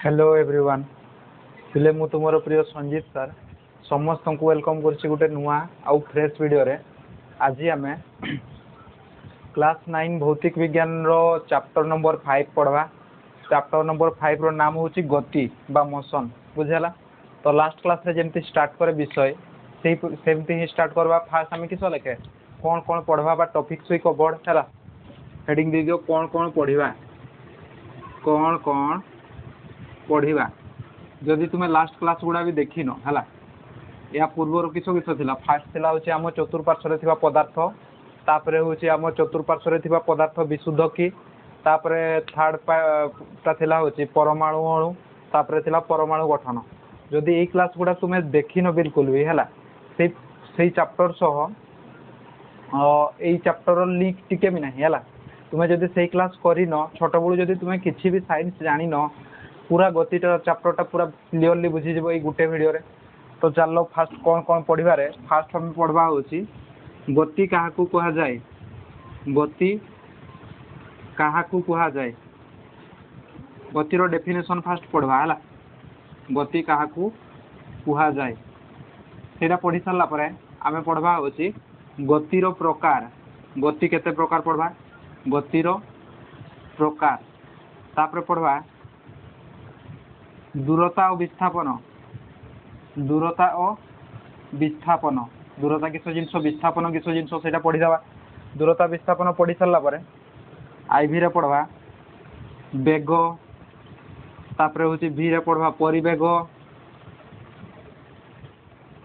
Hello everyone पिले मु तुमर प्रिय संजीत सर समस्त को वेलकम करछि गुटे नुआ आउ फ्रेश वीडियो रे। आज आम क्लास 9 भौतिक विज्ञान रो चैप्टर नंबर 5 पढ़वा। चैप्टर नंबर 5 रो नाम होछि गति बा मोशन बुझला। तो लास्ट क्लास रे जेमती स्टार्ट करे विषय सेमती ही स्टार्ट करवा। फास्ट आम किस लेखे कौन कौन पढ़वा बा टॉपिक सुई कवर्ड है हेडिंग दे दियो कौन कौन पढ़ा जदि तुम्हें लास्ट क्लास गुड़ा भी देख न है या पूर्वर किस किस थिला फास्ट थिला होछि आम चतुर्पार्श्व थिबा पदार्थ तापरे होछि आम चतुर्पार्श्व थिबा पदार्थ विशुद्ध की तापरे थर्ड टा थिला होछि परमाणु अणु तापरे थिला परमाणु गठन। जदि ए क्लास गुड़ा तुम्हें देख न बिल्कुल भी है से चैप्टर सह ए चैप्टर लिंक टिके भी नहीं है। तुम्हें जदि से क्लास कर छोट बड़ू जदि तुम्हें किसी भी साइंस जान पूरा गतिटा चैप्टरटा पूरा क्लीयरली बुझीज ये गोटे वीडियो रे। तो चलो फास्ट कौन कौन पढ़वे फास्ट हम पढ़वा होची गति काहाकू कहा जाए। गति काहाकू कहा जाए गतिर डेफिनेशन फास्ट पढ़वा है। गति काहाकू कहा जाए सेटा पढ़ी सारा पर आम पढ़वा होची गतिर प्रकार। गति केते प्रकार पढ़वा गतिर प्रकार तापर पढ़वा दूरता और विस्थापन। दूरता और विस्थापन दूरता किस जिनस विस्थापन किस जिनस से पढ़ीदवा। दूरता विस्थापन पढ़ी सारा पर आईवी रे पढ़वा बेग तापर हूँ भी रे पढ़वा परिवेग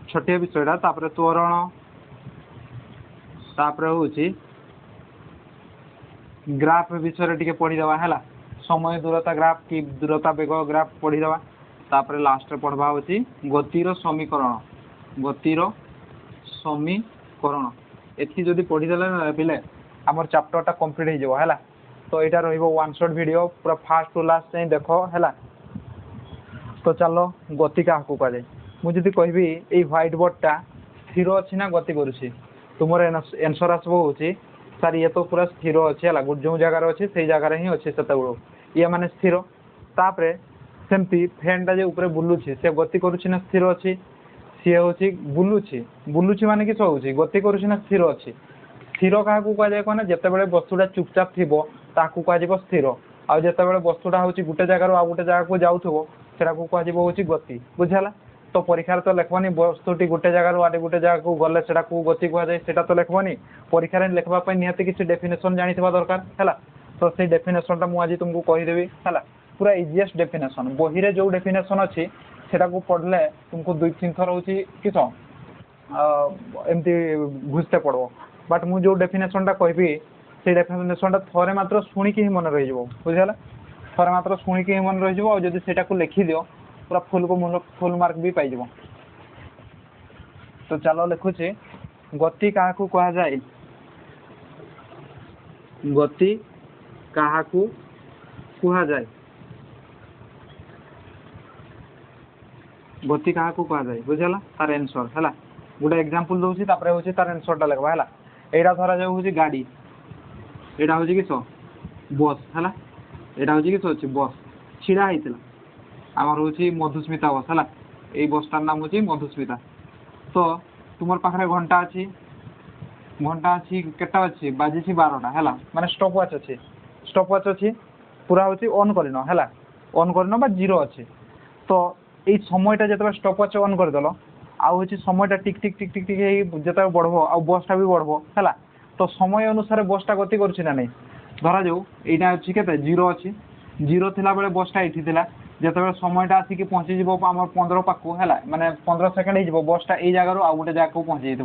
छोटे विषयटा तापर त्वरण तापर हूँ ग्राफ विषय टिके पढ़ीदवा है समय दूरता ग्राफ कि दूरता बेग ग्राफ पढ़ीदवा। तापर लास्ट पढ़वा होची गतिर समीकरण। गतिर समीकरण एथि जदि पढ़ीदेले पिले आमर चैप्टरटा कंप्लीट हो है। तो यहाँ रहिबो वन शॉट वीडियो पूरा फास्ट टू लास्ट जाए देख है। तो चलो गति क्या कह जाए मुझे कहबी ये व्हाइट बोर्डटा स्थिर अच्छी ना गति करुँची तुम एनसर आसब हूँ सर ये तो पूरा स्थिर अच्छे है जो जगार अच्छे से जगार ही अच्छे से ये माने स्थिर। तापरे सेमती फैनटा जो ऊपर बुलूची से गति करुँची ना स्थिर अच्छी सी हूँ बुलूची बुलूची माने किस हूँ गति करुँची ना स्थिर अच्छी। स्थिर क्या कहुए कहना जिते बड़े वस्तुटा चुपचाप थी कह स्थिर आउ जिते बड़े वस्तुटा हूँ गोटे जगार आउ गोटे जगह को जाऊँ सेटा कह गति बुझला। तो परीक्षा तो लिखबनी वस्तुटी गोटे जगार गोटे जगह को गले से गति कहुए सेटा तो लिखबनी परीक्षा लिखवाई निहाती किसी डेफिनेशन जानी दरकार है। तो से डेफिनेशनटा मुझे तुमको कहीदेवी है पूरा इजीएस्ट डेफिनेशन बही रे जो डेफिनेशन अच्छी सेटा को पढ़ले तुमको 2-3 थर हूँ किस एमती घुसते पड़ो। बट मु जो डेफिनेशनटा कहबी से डेफिनेशनटा थरे मात्र शुणिकी ही मन रही बुझेगा। थरे मात्र शुणिकी ही मन रही और जब से लिखिद पूरा फुल को फुल मार्क भी पाई। तो चलो लिखुची गति काहाकू कहा जाए। गति काहाकू कहा जाए गति काहाकू कहा जाए बुझला तार आंसर है। गोटे एग्जांपल दूसरी तापर हूँ तार आंसरटा लिखवा है। यहाँ धरा जाऊ हूँ गाड़ी यहाँ हूँ किस बस है यहाँ हूँ किस अच्छे बस छिड़ा होता आमर हूँ मधुस्मिता बस है यही बसटार नाम हूँ मधुस्मिता। तो तुम पाखे घंटा अच्छी केटा अच्छी बाजी 12टा है माने स्टॉप वॉच अच्छी पूरा हूँ ऑन कर है ऑन कर जीरो अच्छे। तो ये समयटा जो स्टॉप वॉच ऑन करदेल आउ समयटा टिक टिक टिक टिक टिक जो बढ़ो आ बसटा भी बढ़ो है। तो समय अनुसार बसटा गति करुँची ना नहीं धरा जाऊ यहाँ अच्छी के जीरो अच्छी जीरो थिला बेले बसटा ये जिते समयटा आसिक पहुँची आम 15 पाखु है माने 15 सेकेंड हो बसटा ये जगार आउ गोटे जगह को पहुँची है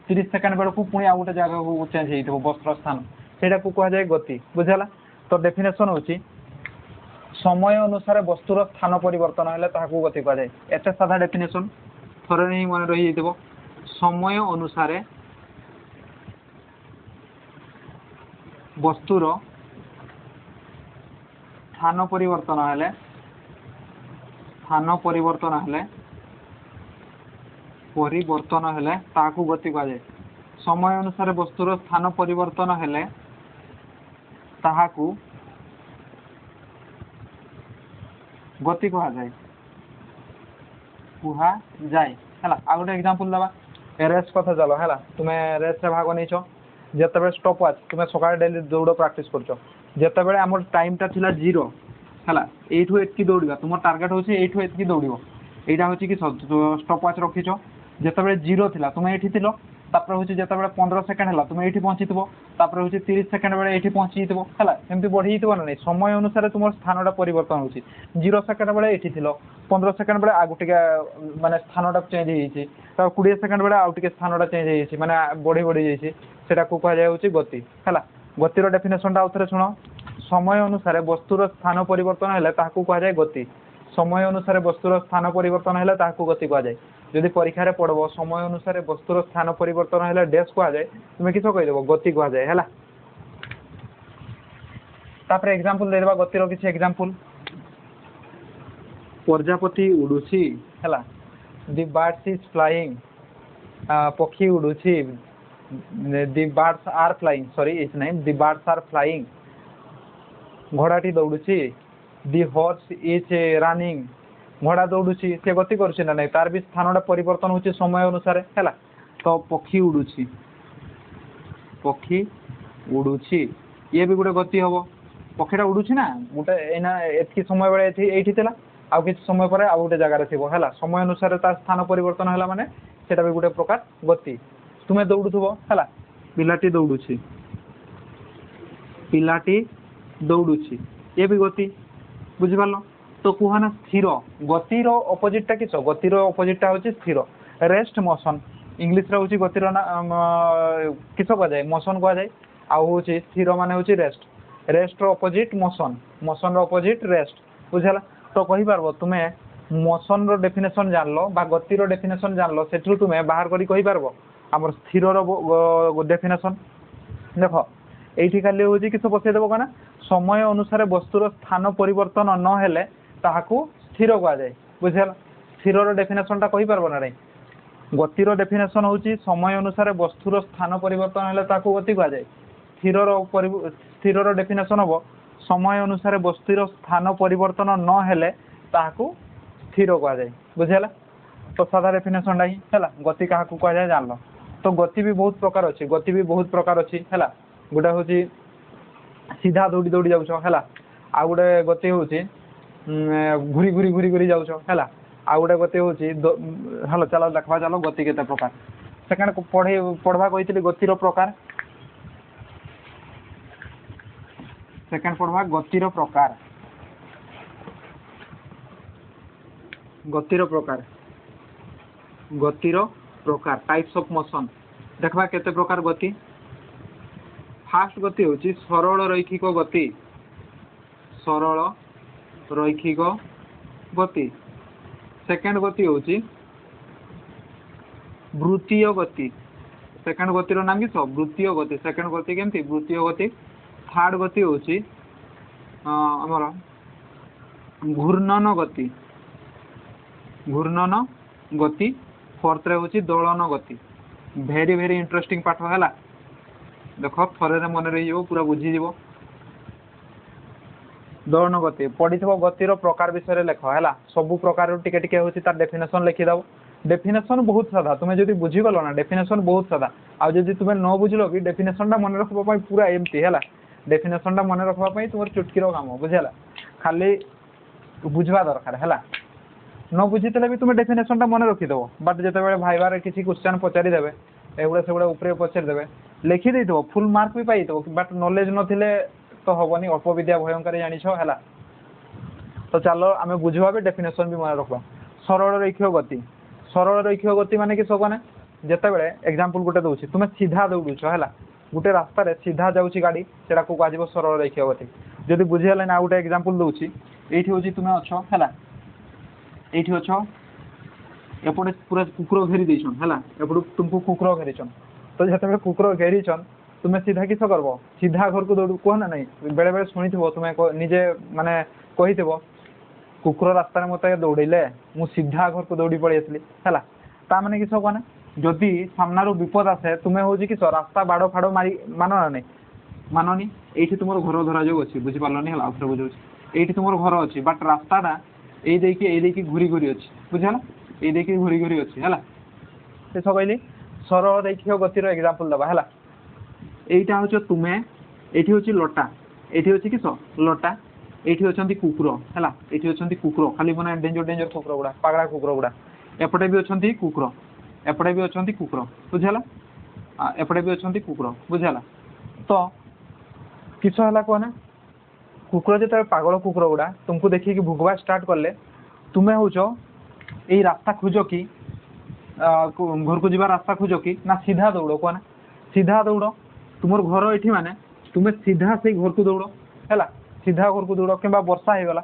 30 सेकेंड बेलू पुणी आउ गोटे जगह को चेंज हो बसर स्थान से कह जाए गति बुझेगा। तो डेफिनेशन हूँ समय अनुसार वस्तुर स्थान परिवर्तन है गति कह जाए। एत साधा डेफिनेशन थरे ही मन रही समय अनुसार वस्तुर स्थान परिवर्तन हेले ताकू गति कह जाए। समय अनुसार वस्तुर स्थान परिवर्तन हेले ताहाकू गति कह जाए है आ गोटे एग्जांपल दबा रेस कथा चलो है तुम्हें रेस रे भाग नहीं जिते स्टॉप वाच तुम्हें सका डेली दौड़ प्रैक्टिस कर जिते आम टाइम टा थिला 0 है एठू एतकी दौड़ा तुम टार्गेट हूँ एठू एतकी दौड़ यहाँ हूँ कि स्टॉप वाच रखीच जिते 0 थिला तुम ये थिल तापर हूँ जिते 15 सेकेंड है तुम ये पहुँची तापर हूँ 30 सेकेंड बेले ये पहुँची है एमती बढ़ी ना नहीं समय अनुसार तुम स्थानटा परिवर्तन हो 0 सेकेंड बेले ये थिल 15 सेकेंड बेले आगु टे माने स्थानटा चेंज हो 20 सेकेंड बेले आउ टे स्थानटा चेंज हो माने बढ़ी बढ़ी जाटा को कहुच्छे गति है गतिर डेफिनेशन आउ थे शुण समय अनुसार वस्तुर स्थान परिवर्तन है कहुए गति समय अनुसार वस्तुर स्थान परिवर्तन है गति कहुए जदि परीक्षा पढ़ब समय अनुसार वस्तुर स्थान परिवर्तन है डेस कहुए तुम्हें किस कहीदेव गति कहुए है तापर एग्जांपल देवा गतिर किसी एग्जांपल प्रजापति उड़ुची है दि बर्ड्स इज फ्लाइंग पक्षी उड़ुची the birds are flying sorry is नहीं दि बर्ड्स आर फ्लाइंग घोड़ाटी दौड़ुची दि हॉर्स इज रनिंग घोड़ा दौड़ुची से गति करुच्ची ना नहीं तार भी स्थानटा परिवर्तन होची समय अनुसार है तो पक्षी उड़ुची ये भी गोटे गति हम पक्षीटा उड़ुची ना गोटे एना एतकी समय बेले ये आउ कि समय पर आउ गोटे जगार थी है समय अनुसार तार स्थान परिवर्तन है माने सेटा भी गोटे प्रकार गति तुम्हें दौड़ुथुब है पिलाटी दौड़ुची ये भी गति बुझिपार तो कहना स्थिर गतिर अपोजिटा किस गतिर अपोजिटा हूँ स्थिर रेस्ट मोशन इंग्लीश रे हूँ गतिर किस कहुए मोशन कहुए आउ स्थिर मान हूँ rest opposite motion opposite rest बुझेगा तो कहीपर तुम्हें मोशन रो डेफिनेशन जान लो बा गतिर डेफिनेशन जान लो से तुम्हें बाहर करी कहीपर आम स्थिर डेफिनेशन देख ये खाली हूँ किस बसईदेव कहना समय अनुसार वस्तुर स्थान परिवर्तन नहेले ताहाकू स्थिर कहुए बुझेगा स्थिर डेफिनेशन टा कहीपर ना नहीं गतिर डेफिनेशन हूँ समय अनुसार वस्तुर स्थान परिवर्तन है गति कहुए स्थिर डेफिनेशन हम समय अनुसार वस्तुर स्थान परिवर्तन नहेले ताहाकू स्थिर कहुए बुझेगा तो सादा डेफिनेशन ही है गति क्या कहुए जान लो तो गति भी बहुत प्रकार अच्छी है गोटे हूँ सीधा दौड़ी दौड़ी जाऊछ है आउ गोटे गति हूँ घूरी घूरी घूरी घूरी जाऊछ है आउ गोटे गति हूँ हेलो चलो देखा चलो गति केते प्रकार सेकेंड पढ़वा कही गतिर प्रकार सेकेंड पढ़वा गतिर प्रकार टाइप्स ऑफ मोशन देखा केते प्रकार गति फास्ट गति हूँ सरल रैखिक गति सेकेंड गति हूँ वृत्तीय गति सेकेंड गतिर नाम कि वृत्तीय गति सेकेंड गति केमती वृत्तीय गति थर्ड गति हूँ आमर घूर्णन गति फोर्थ रे हूँ दोलन गति भेरी भेरी इंटरेस्टिंग पाठ है देख थरे मन रही पूरा बुझीज दोलन गति पढ़ी गतिर प्रकार विषय लेख है सबू प्रकार टिके टिके हूँ तार डेफिनेशन लिखिदेव डेफिनेशन बहुत सादा तुम्हें जब बुझीगल ना डेफिनेशन बहुत सादा आदि तुम्हें न बुझल कि डेफिनेशन टा मन रखा पूरा एमती है डेफिनेशन टा मन रखा तुम चुटकीर काम बुझेगा खाली बुझवा दरकार है न बुझीते भी तुम्हें डेफिनेशन टा मन रखीदेव बट जिते भाइबार किसी क्वेश्चन पचारिदेवे एगुड़ा से ऊपर पचारिदेवे लिखिदे फुल मार्क भी पाई बट नॉलेज नथिले तो हेनी अल्प विद्या भयंकर जानिछ है तो चलो आम बुझवा भी डेफिनेशन भी मन रखा सरल रैखिक गति माने कि सबने जिते बड़े एग्जांपल गोटे दूसरी तुम्हें सीधा दौड़ुच है गोटे रास्तार सीधा जाऊँगी गाड़ी से कह सरल रैखिक गति जदि बुझीगले ना गोटे एग्जांपल दूसरी ये हूँ तुम्हें अच्छ है ये अच्छ एपटे पूरा कुकुर घेरी देछन है एपटू तुमको कुकुर घेरीछन तो जिते कुकुर घेरीछन तुम्हें सीधा किस कर सीधा घर को दौड़ कह ना नहीं बेले बेले शुणी तुम्हें निजे माने कही कुकुर रास्तार मत दौड़े मु सीधा घर को दौड़ी पड़ी आसली है ताने किस कहना जदि सामनारू विपद आसे तुम्हें हूँ कि रास्ता बाड़ फाड़ मारी मान ना नहीं माननी ये तुम घर धरा जो अच्छी बुझीपारे है आउे बुझे ये तुम घर अच्छी बट रास्ताटा ଏଇ ଦେଇକି ଘୁରି ଘୁରି ଅଛି ବୁଝିଗଲା ଏଇ ଦେଇକି ଘୁରି ଘୁରି ଅଛି ହେଲା ଶେଷ କହିଲି ସରଳ ରୈଖିକ ଗତିର ଏକ୍ଜାମ୍ପଲ ଦେବା ହେଲା এইটা হচ্ছে তুমি এটি হচ্ছে লটা এটি হচ্ছে কিস লটা এটি অଛନ୍ତି কুকুর ହେଲା এটি অଛନ୍ତି কুকুর খালি মানে ডেঞ্জর ডেঞ্জর কুকুর গুড়া পাগড়ା কুকুর গুড়া এপଟେ ବି ଅଛନ୍ତି କୁକୁର ଏପଟେ ବି ଅଛନ୍ତି କୁକୁର ବୁଝିହେଲା ଏପଟେ ବି ଅଛନ୍ତି କୁକୁର ବୁଝିହେଲା ତ କିସ ହେଲା କହନା କୁକୁର ଯେତେବେଳେ ପାଗଳ କୁକୁର ଗୁଡା ତୁମକୁ ଦେଖିକି ଭୁଗବା ଷ୍ଟାର୍ଟ କଲେ ତୁମେ ହଉଛ ଏଇ ରାସ୍ତା ଖୋଜ କି ଘରକୁ ଯିବା ରାସ୍ତା ଖୋଜ କି ନା ସିଧା ଦୌଡ଼ କହନା ସିଧା ଦୌଡ଼ तुमर घर ये माने तुम्हें सीधा से घर को दौड़ है सीधा घर को दौड़ कि वर्षा हो गला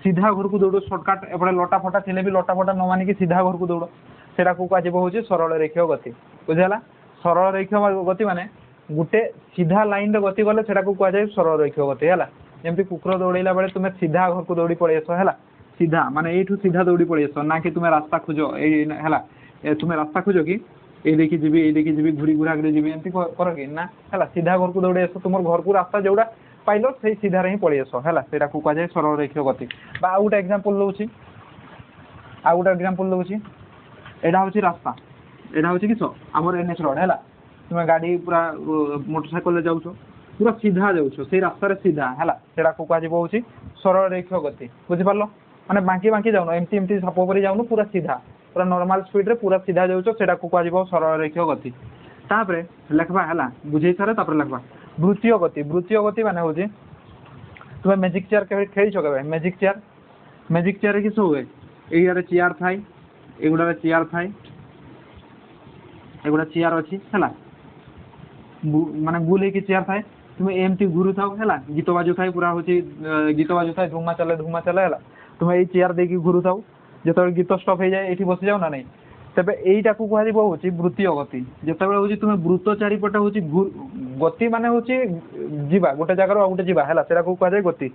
सीधा घर को दौड़ सर्टकट एपटे लटा फटा थे भी लटा फटा न मानिक सीधा घर को दौड़ से कह सरल रैखिक गति बुझेगा सरल रैखिक गति माने गोटे सीधा लाइन रे गति गले कहुए सरल रैखिक गति है जमी कुकुर दौड़ेला बेले तुम्हें सीधा घर को दौड़ी पड़े आस है सीधा माने यू सीधा दौड़ी पड़े आस ना कि तुम्हें रास्ता खोज है तुम्हें रास्ता खोज कि ये देखी जी घूरी घुरा जी एमती कर कि ना है सीधा घर को दौड़ी आस तुम घर को रास्ता जोड़ा पाइल से सीधा ही पड़े आस है कहुए सरल रैखिक गति आ गोटे एग्जांपल दूसरी आ गोटे एग्जांपल दूसरी यहाँ हूँ रास्ता यहाँ हूँ किस आम एनएच रोड है तुम गाड़ी पूरा मोटरसाइकेल जाऊँ पूरा सीधा जाऊँ से रास्तार सीधा है कहुए सरल रैखिक गति बुझिपार माने बांकी बांकी जाऊन एमती एमती साप पर जाऊन पूरा सीधा पूरा नॉर्मल स्पीड रे पूरा सीधा जाऊँ से कहुए सरल रैखिक गति तापरे लिखवा है बुझे सारे लिखवा वृत्तीय गति माने हूँ तुम्हें मैजिक चेयर के खेल के मैजिक चेयर किस हुए ये चेयर थाए एगुड़ा चेयर थाए एगुड़ा चेयर अच्छी है माने गुल हो चेयर थाए तुम्हें एमती घुरु था है गीत बाजू था पूरा हूँ गीत बाजू था धुमा चले है तुम्हें ये चेयर देखिए घुरु था जो गीत स्टप हो जाए ये बस जाओ ना नहीं तेज यहीटा को कह वृत्तीय गति जिते हूँ तुम्हें वृत्त चारिपटे हूँ गति मान हूँ जीवा गोटे जगार गोटे जीवा है कहुए गति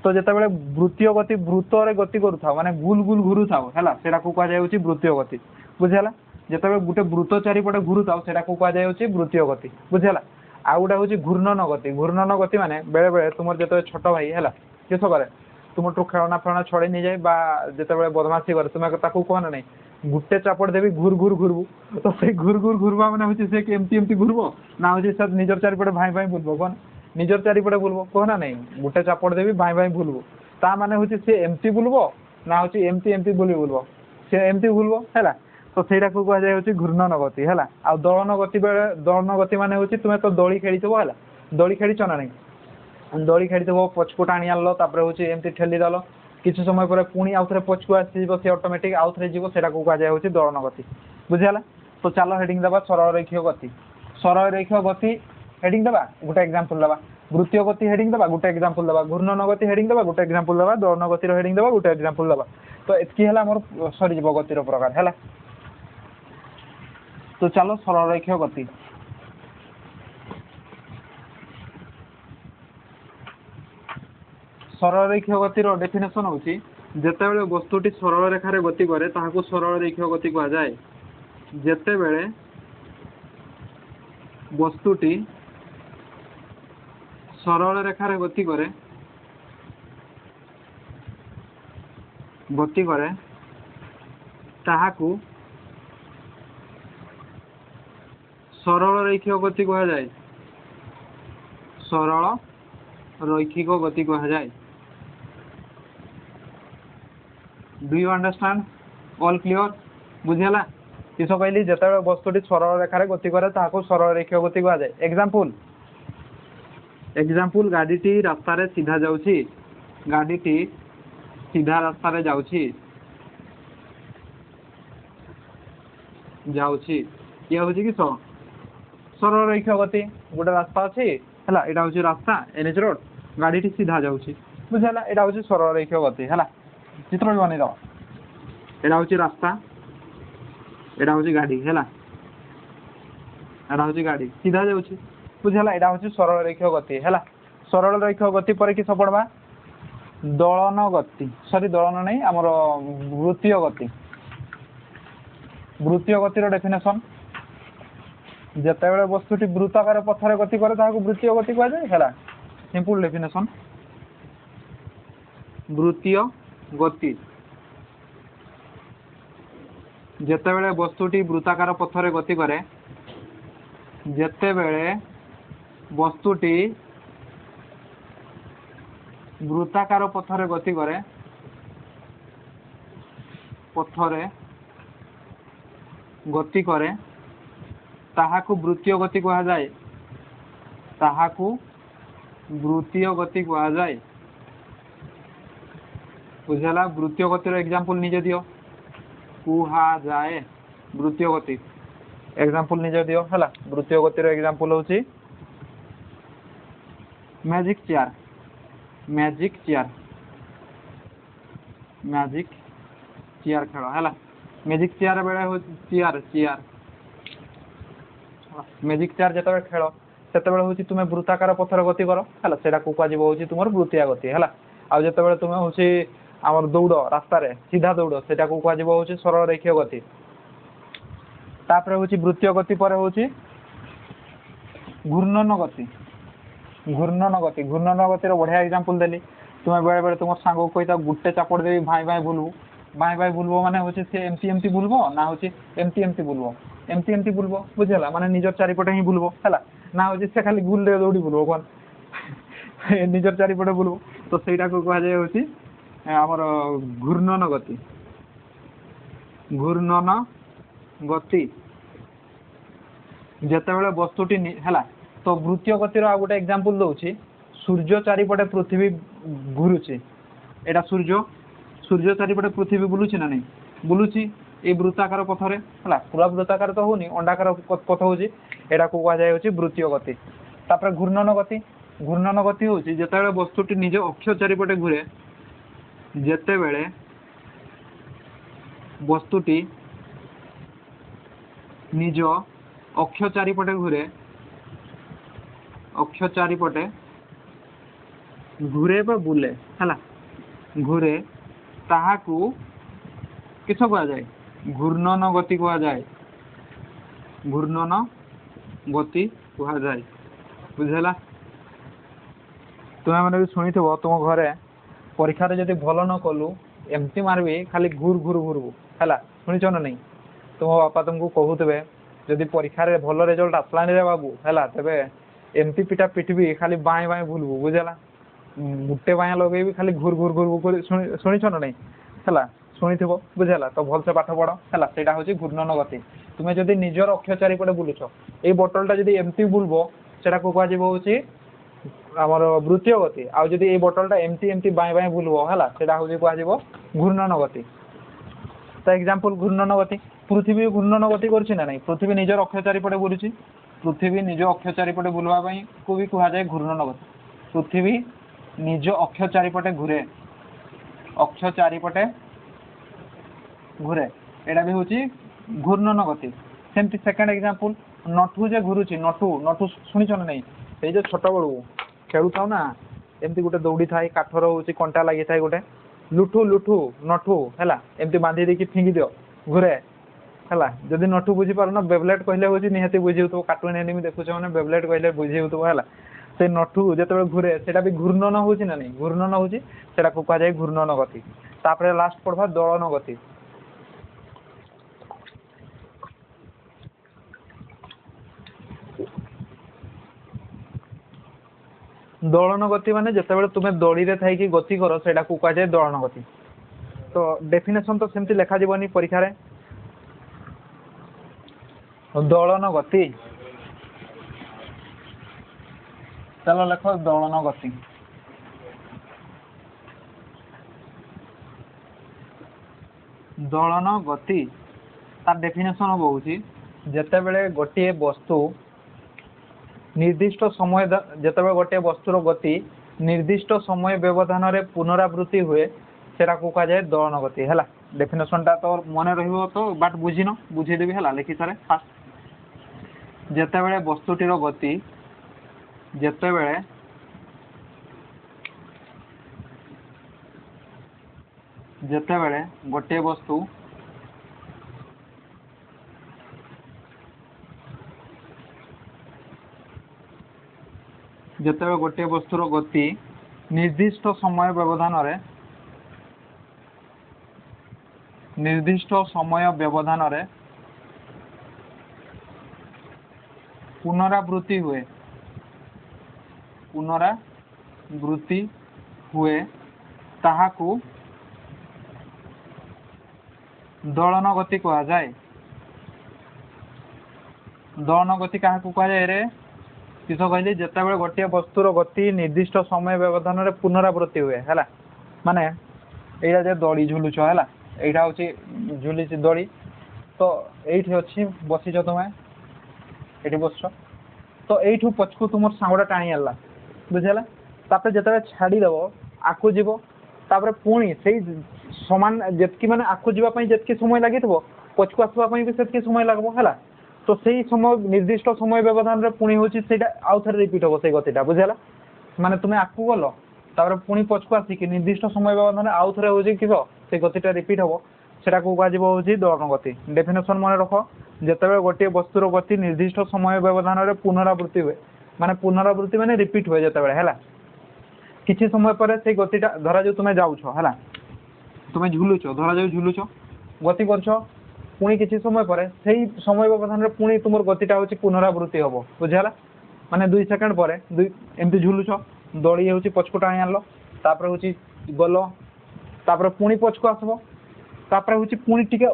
तो जिते वृत्तीय गति वृत्त गति करूँ माने गुल गुल घुरु था है कहुए वृत्तीय गति बुझेगा जिते गोटे वृत्त चारिपटे घुरु था कहुए वृत्तीय गति बुझेगा आउ गोटे हूँ घूर्णन गति माने बेले बेले तुम जो छोट भाई है किस करे तुम खेलना फेलना छड़े नहीं जाए जिते बदमाशी करे तुम्हें कहना नहीं गुटे चापड़ देवी घूर घूर घूरबू तो से घूर घूर घूरवा मैंने हूँ से एमती एमती घूरब ना हूँ सब निजर चारिपटे भाई भाई बुलब कौन निजर चारिपटे बुलब कहना नहीं गुटे चापड़ देवी भाई भाई बुलबू ता माने हूँ सी एमती बुलब ना हूँ एमती एमती बुलब सी एमती बुलब है तो सहीटा को कहुए घूर्णन गति है आ दलन गति बेले दलन गति मान हूँ तुम्हें तो दड़ी खेली है दड़ी खेलीच ना नहीं दड़ी खेली पछको टाणी आनल हूँ एमती ठेलीदेल किसी समय पर पुणी आउ थे पछकू आसो सी ऑटोमेटिक आउ थे जीव से कहुए दलन गति बुझीगला तो चलो हेडिंग दबा सरल रैखिक गति सरल रैखिक गति हेडिंग दबा गोटे एग्जांपल दबा वृत्तीय गति हेडिंग दबा गोटे एग्जांपल दबा घूर्णन गति हेडिंग दबा गोटे एग्जांपल दबा दलन गतिर हेडिंग दबा गोटे एग्जांपल दबा तो एतकी है मोर सरी गतिर प्रकार है तो चलो सरल रैखिक गति सरल रैखिक गतिर डेफिनेशन हूँ जिते बड़े वस्तुटी सरल रेखार गति करे ताहाको सरल रैखिक गति कहुए जिते बड़े वस्तुटी सरल रेखार गति करे ताहाको सरल रैखिक गति कहुए सरल रैखिक गति कहुए do you understand all clear बुझेगा किस कहली जिते वस्तुटी सरल रेखार गति करे ताहाको सरल रैखिक गति कहुए एग्जांपल गाड़ीटी रास्तार सीधा जाऊँगी गाड़ीटी सीधा रास्तार जाऊँगी ये हूँ कि सरल रैखिक गति गोटे रास्ता अच्छी है यहाँ हूँ रास्ता एनएच रोड गाड़ीटी सीधा जाऊँगी बुझेगा यहाँ हूँ सरल रैखिक गति है चित्र भी बनई दब यहाँ हूँ रास्ता यहाँ हूँ गाड़ी है यहाँ हूँ गाड़ी सीधा जाऊँगी बुझेगा यहाँ हूँ सरल रैखिक गति है सरल रैखिक गति पर किस पढ़वा दलन गति सॉरी दलन नहीं आमर वृत्तीय गतिर डेफिनेशन जिते बड़े वस्तुटी वृत्ताकार पथर गति करे ताहाको वृत्तीय गति कहुए है सिंपल डेफिनेशन वृत्तीय गति ଯେତେବେଳେ ବସ୍ତୁଟି ବୃତ୍ତାକାର ପଥରେ ଗତି କରେ ଯେତେବେଳେ ବସ୍ତୁଟି ବୃତ୍ତାକାର ପଥରେ ଗତି କରେ ତାହାକୁ ବୃତ୍ତୀୟ ଗତି କୁହାଯାଏ ବୁଝିଲା। ବୃତ୍ତୀୟ ଗତିର ଏକ୍ଜାମ୍ପଲ ନିଜେ ଦିଅ କୁହାଯାଏ ବୃତ୍ତୀୟ ଗତି एग्जांपल निजे दियो हला। वृत्तीय गतिर एग्जांपल होची मैजिक चेयर खेल हला। मैजिक चेयर बेले हो चेयर मैजिक चेयर जतबे खेल सेतबे होची तुमे वृत्ताकार पथर गति करो हला सेटा को काजिबो होची तुमर वृत्तीय गति हला। आ जतबे तुमे होची हमर दौड़ रास्ता रे सीधा दौड़ सेटा को काजिबो होची सरल रेखीय गति। तापर होची वृत्तीय गति पर होची घूर्णन गति रो बढ़िया एग्जांपल देली। तुमे बेले बेले तुम सांग को कहिता गुट्टे चापड़ देबी भाई भाई बुलबो माने होची से एमटी बुलबो ना होची एमटी बुलबो बुझला माने निजर चारिपटे ही बुलबो हला ना होची से खाली गुल रे दौड़ी बुलबो कोन निजर चारिपटे बुलबो। तो सेटा को कहा जाय होची हमर घूर्णन गति जेतेबेले वस्तुटी हला। तो वृत्तीय गतिर आ गोटे एग्जांपल दउची सूर्य चारिपटे पृथ्वी घुरुची एटा सूर्य चारिपटे पृथ्वी बुलुची ना नहीं बुलुची ए वृत्ताकार पथरे हला। पूरा वृत्ताकार तो होनी अंडाकार पथ होची एटा को कहा जाय होची वृत्तीय गति। तापर घूर्णन गति होची जेतेबेले वस्तुटी निज अक्ष चारिपटे घुरे जेतेबेले वस्तुटी निज अक्ष चारिपटे घुरे बा बुले हला घुरे ताहाकू किस कहा जाए घूर्णन गति कहा जाए बुझला। तुम्हें मैंने भी शुणी थो तुम घरे परीक्षा जब भल न कलु एमती मारबी खाली घूरबू है शुणीच ना नहीं तुम बापा तुमको कहूवे जदि परीक्षा भल रिजल्ट आसलानी रे बाबू है तेरे एमती पिटा पिटबी खाली बाएं बाएं भूलबू बुझला गुटे बाएं लगे खाली घूर शुणीच ना नहीं है शुणी थो बुझला। तो भलसे पाठ पढ़ है सेटा हूँ घूर्णन गति। तुम्हें जदि निजर अक्ष चारिपटे बुलुछ ये बोतलटा जदि एमती बुलबो सेटा को कह आमर वृत्तीय गति आउ जदि ये बोतलटा एमती बाएं बाएं बुलबो है सेटा हूँ कह घूर्णन गति। तो एग्जांपल घूर्णन गति पृथ्वी घूर्णन गति करछि ना नहीं पृथ्वी निजर अक्ष चारिपटे बुलुछि पृथ्वी निज अक्ष चारिपटे बुलवा पई को भी कहा जाए घूर्णन गति। पृथ्वी निज अक्ष चारिपटे घुरे एटा भी होची घूर्णन गति। सेमती सेकंड एग्जांपल नठु जे घुरुछि नठु सुनिछ ना नहीं ए जे छोट बळू खेलु थाउ ना एमती गोटे दौड़ी थाए काठर होची कंटा लागि थाए गोटे लुठु नठु हैला एमती बांधी देकी फिंगी दियो घुरे हैला। जदि नठु बुझी पार ना बेबलेट कहले होची निहाती बुझी होतो कार्टून एनिमी देखुछ माने बेबलेट कहले बुझी होतो हैला। से नठु जेतेबे घुरे सेटा भी घूर्णन होची ना नहीं घूर्णन होची सेटा को कहा जाय घूर्णन गति। तापरे लास्ट पढ़बा दोलन गति। दोलन गति माने जेतेबेले तुमे दड़ी रे थाई कि गति करो सेटा को कहा जाय दोलन गति। तो डेफिनेशन तो सेमती लिखा जीवनी परीक्षा रे दोलन गति। चलो लिखो दोलन गति। दोलन गति तार डेफिनेशन होउची जेतेबेले गोटे वस्तु निर्दिष्ट समय जेतेबेले गोटे वस्तुर गति निर्दिष्ट समय व्यवधान रे पुनरावृत्ति हुए सेटा को कहा जाए दोलन गति है। डेफिनेशन टा तो मन रहिबो तो बाट बुझिनो बुझे देबी है लिखि सारे फास्ट जेतेबेले वस्तुटीर गति जेतेबेले गोटे वस्तु जेतेबेले गोटे वस्तुर गति निर्दिष्ट समय व्यवधान रे निर्दिष्ट समय व्यवधान रे पुनरावृत्ति हुए ताहाकू दोलन गति कहा जाए। दोलन गति क्या कहा जाए रे किस कहली जिते बड़े गोटे वस्तुर गति निर्दिष्ट समय व्यवधान रे पुनरावृत्ति हुए है माने एटा जे दड़ी झुलुछ है एटा हूँ झुली दड़ी तो ये अच्छी बसीच तुम्हें ये बस तो यू पछकू तुम सांगटा टाणी आला बुझेगा तापर जिते छाड़देव आकु जीव तापर पुणी से सामान जितकी माने आकु जीवाई जितकी समय लगी पछकू आसवाई भी से समय लगभग है तो सही समय निर्दिष्ट समय व्यवधान रे पुणी हूँ आउ थे रिपीट हम से गतिटा बुझेगा माने तुम्हें आकु गल तापर पुणी पछकू आसिक निर्दिष्ट समय व्यवधान आउ थे हूँ किस से गतिटा रिपीट हम सेटा को कह दोलन गति। डेफिनेशन मन रख जिते गोटे वस्तुर गति निर्दिष्ट समय व्यवधान रे पुनरावृत्ति हुए माने पुनरावृत्ति माने रिपीट हुए जिते है किसी समय पर से गतिटा धरा जो तुम्हें जाऊछ है तुम्हें झुलुच धरा जो झुलुच गति कर पुणी किसी समय पर से समय व्यवधान रे पुणी तुम गतिटा हूँ पुनरावृत्ति हम बुझेगा माने 2 सेकेंड पर एमती झुलुच दड़ी हूँ पछकू टाणी आनल तापर हूँ गल तापर पुणी पछकू आसब तापर हूँ पुणी टिके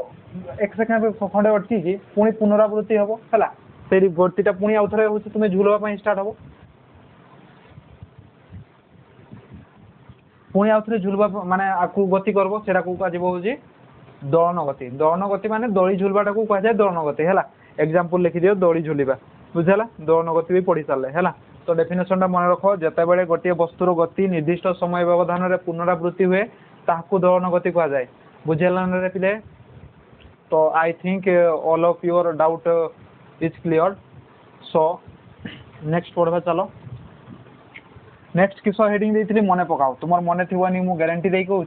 1 सेकेंड खंडे अटकी पुणी पुनरावृत्ति हम है से गतिटा पुणी आउ थे हूँ तुम्हें झुलवाई स्टार्ट हम पुणी आउ थे झुलवा माने आकु गति करब सेटा को कह दोलन गति। दोलन गति माने दड़ी झुलवाटा को कह जाए दोलन गति है एग्जांपल लिखि दियो दड़ी झुलिबा बुझला दोलन गति भी पढ़ी सारे है तो डेफिनेशन टा मन रख जिते बड़े गोटे वस्तुर गति निर्दिष्ट समय व्यवधान रे पुनरावृत्ति हुए ताहाकू दोलन गति कह जाए बुझेला रे पिले। तो I think all of your doubt is clear so next पढ़वा चलो नेक्स्ट किस हेडिंग देती मन पकाओ तुम मन थी मु गारंटी दे कहूँ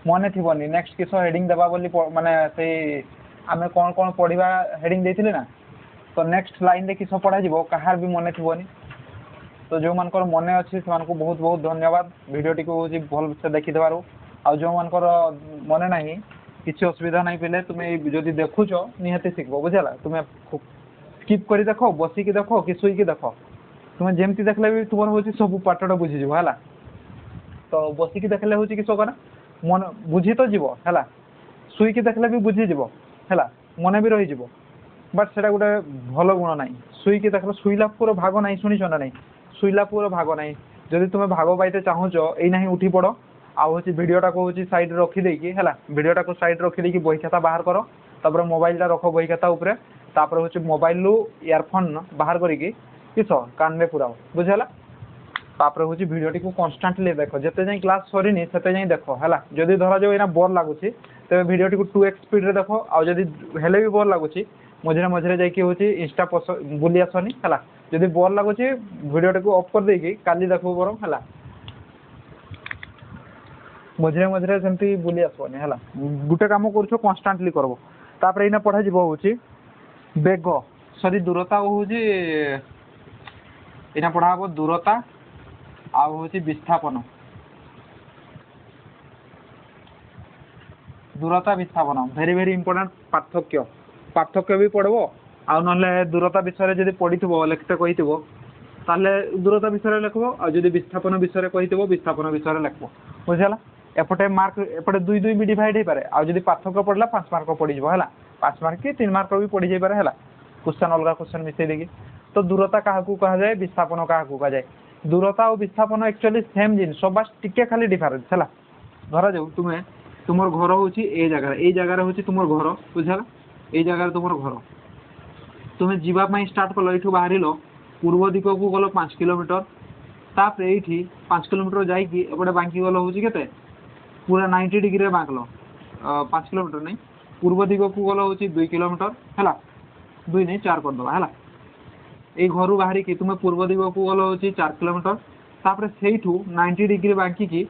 मन थी नेक्स्ट किस हेडिंग देवा बोली माने से आमे कौन कौन पढ़ा हेडिंग देती ना तो नेक्स्ट लाइन किस पढ़ा कहार भी मन थी तो जो मानकर मन अच्छी से बहुत बहुत धन्यवाद वीडियोटी को भल से देखीदेव आ जो मानकर मन ना किसी असुविधा नहीं पे तुम्हें जदि देखुच निहाती शिखब बुझेगा तुम्हें स्किप कर देख बसिकी देख कि शुईकी देख तुम्हें जमती देखले भी तुम हूँ सब पाठटा बुझीज है तो बसिकी देखले हूँ किस करा मन बुझी तो जीव है शुईकी देखले भी बुझीज है मन भी रही बट से गोटे भल गुण ना शुईकी देख शुईला पूरा भाग ना शुणीच ना नहीं शुईला पूरा भाग ना जदि तुम्हें भाग पाइते चाहूच यही उठी पड़ आउ भिडटा को साइड रखिदेकी है भिडटा को साइड रखिदेकी बही खाता बाहर कर तापर मोबाइलटा रख बही खाता उपरे तापर हूँ मोबाइल रु इयरफोन बाहर करिकी किस कान में पुराओ बुझेगा तापर हूँ भिडटी को कन्स्टांटली देख जिते जाए क्लास सरीनी से जाए देख है जदि धरा जाओ यहाँ बोर लगुच तेज भिडटी को 2x स्पीड देख आदि हेले भी बोर लगुच मझे मझे जाकि इंस्टा बुली आसनी है जदि बोर लगुच भिडटी को ऑफ कर देकी काली देखो बर है मझे मझे सेमती बुली आसनी है गोटे कम कर कन्स्टांटली करब तापर यहाँ पढ़ा हूँ बेग सरी दूरता हूँ यहाँ पढ़ा हम दूरता आउ हूँ विस्थापन दूरता विस्थापन भेरी भेरी इंपोर्टेंट पार्थक्य पार्थक्य भी पढ़ब आउ ना दूरता विषय जब पढ़ी लिखते कही ताले दूरता विषय लिखब आदि विस्थापन विषय कही विस्थापन विषय लिखब बुझेगा एपटे मार्क एपटे 2 भी डिवाइड हो पाए आदि पार्थक्य पढ़ला 5 मार्क पड़ीज है 5 मार्क कि 3 मार्क भी पड़ी जाए है क्वेश्चन अलग क्वेश्चन मिसई देगी तो दूरता क्या कह जाए विस्थापन क्या कह जाए दूरता और विस्थापन एक्चुअली सेम जिन बस टिके खाली डिफरेंस है धरा जाऊ तुम्हें तुम घर हूँ ये जगार हूँ तुम घर बुझेगा ये जगार तुम घर तुम्हें जीवाई स्टार्ट कल ये बाहर पूर्व दिक को गल 5 किलोमीटर तापर ये 5 किलोमीटर जापटे बांकी गल हूँ के पूरा 90 डिग्री बांकल 5 किलोमीटर नहीं पूर्व दिग को गल हूँ 2 किलोमीटर है 2 नहीं 4 करदे है ये घर बाहर की तुम्हें पूर्व दिग को गल हूँ 4 किलोमीटर तापर से 90 डिग्री बांकी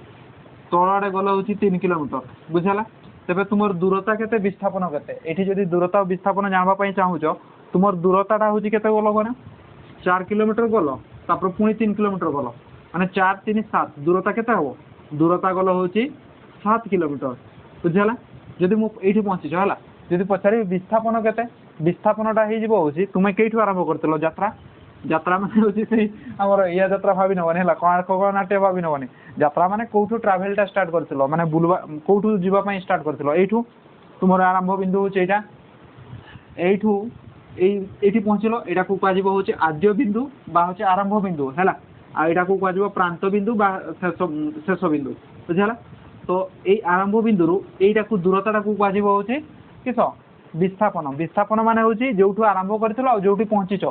तल आड़े गल हूँ 3 किलोमीटर बुझेगा तेज तुम दूरता के विस्थापन के ये दूरता और विस्थापन जानवाई चाहूच तुम दूरता हूँ के गल ना 4 किलोमीटर गल तापर पुणी 3 किलोमीटर गल माने 4 3 7 दूरता के दूरता गल हूँ 7 किलोमीटर बुझेगा जदि मु एठी पहुँची है जदि पचारि विस्थापन केते विस्थापनटा हो तुम कईठू आरंभ कर यात्रा यात्रा माने हूँ से आमर या यात्रा भावी नबनी है खगनाट्य भावी नबनी यात्रा माने कौटू ट्राभेलटा स्टार्ट कर माने बुलवा कौटू जीवाई स्टार्ट कर एठू तुम आरंभ बिंदु हूँ यहाँ एठू ये पहुँचल यहाँ को हूँ आद्य बिंदु हूँ आरंभ बिंदु है आईटा को प्रांत बिंदु शेष बिंदु बुझा तो ये आरंभ बिंदु यहीटा को दूरता को हूँ किस विस्थापन विस्थापन मान हूँ जो आरंभ कर जो पहुँचीच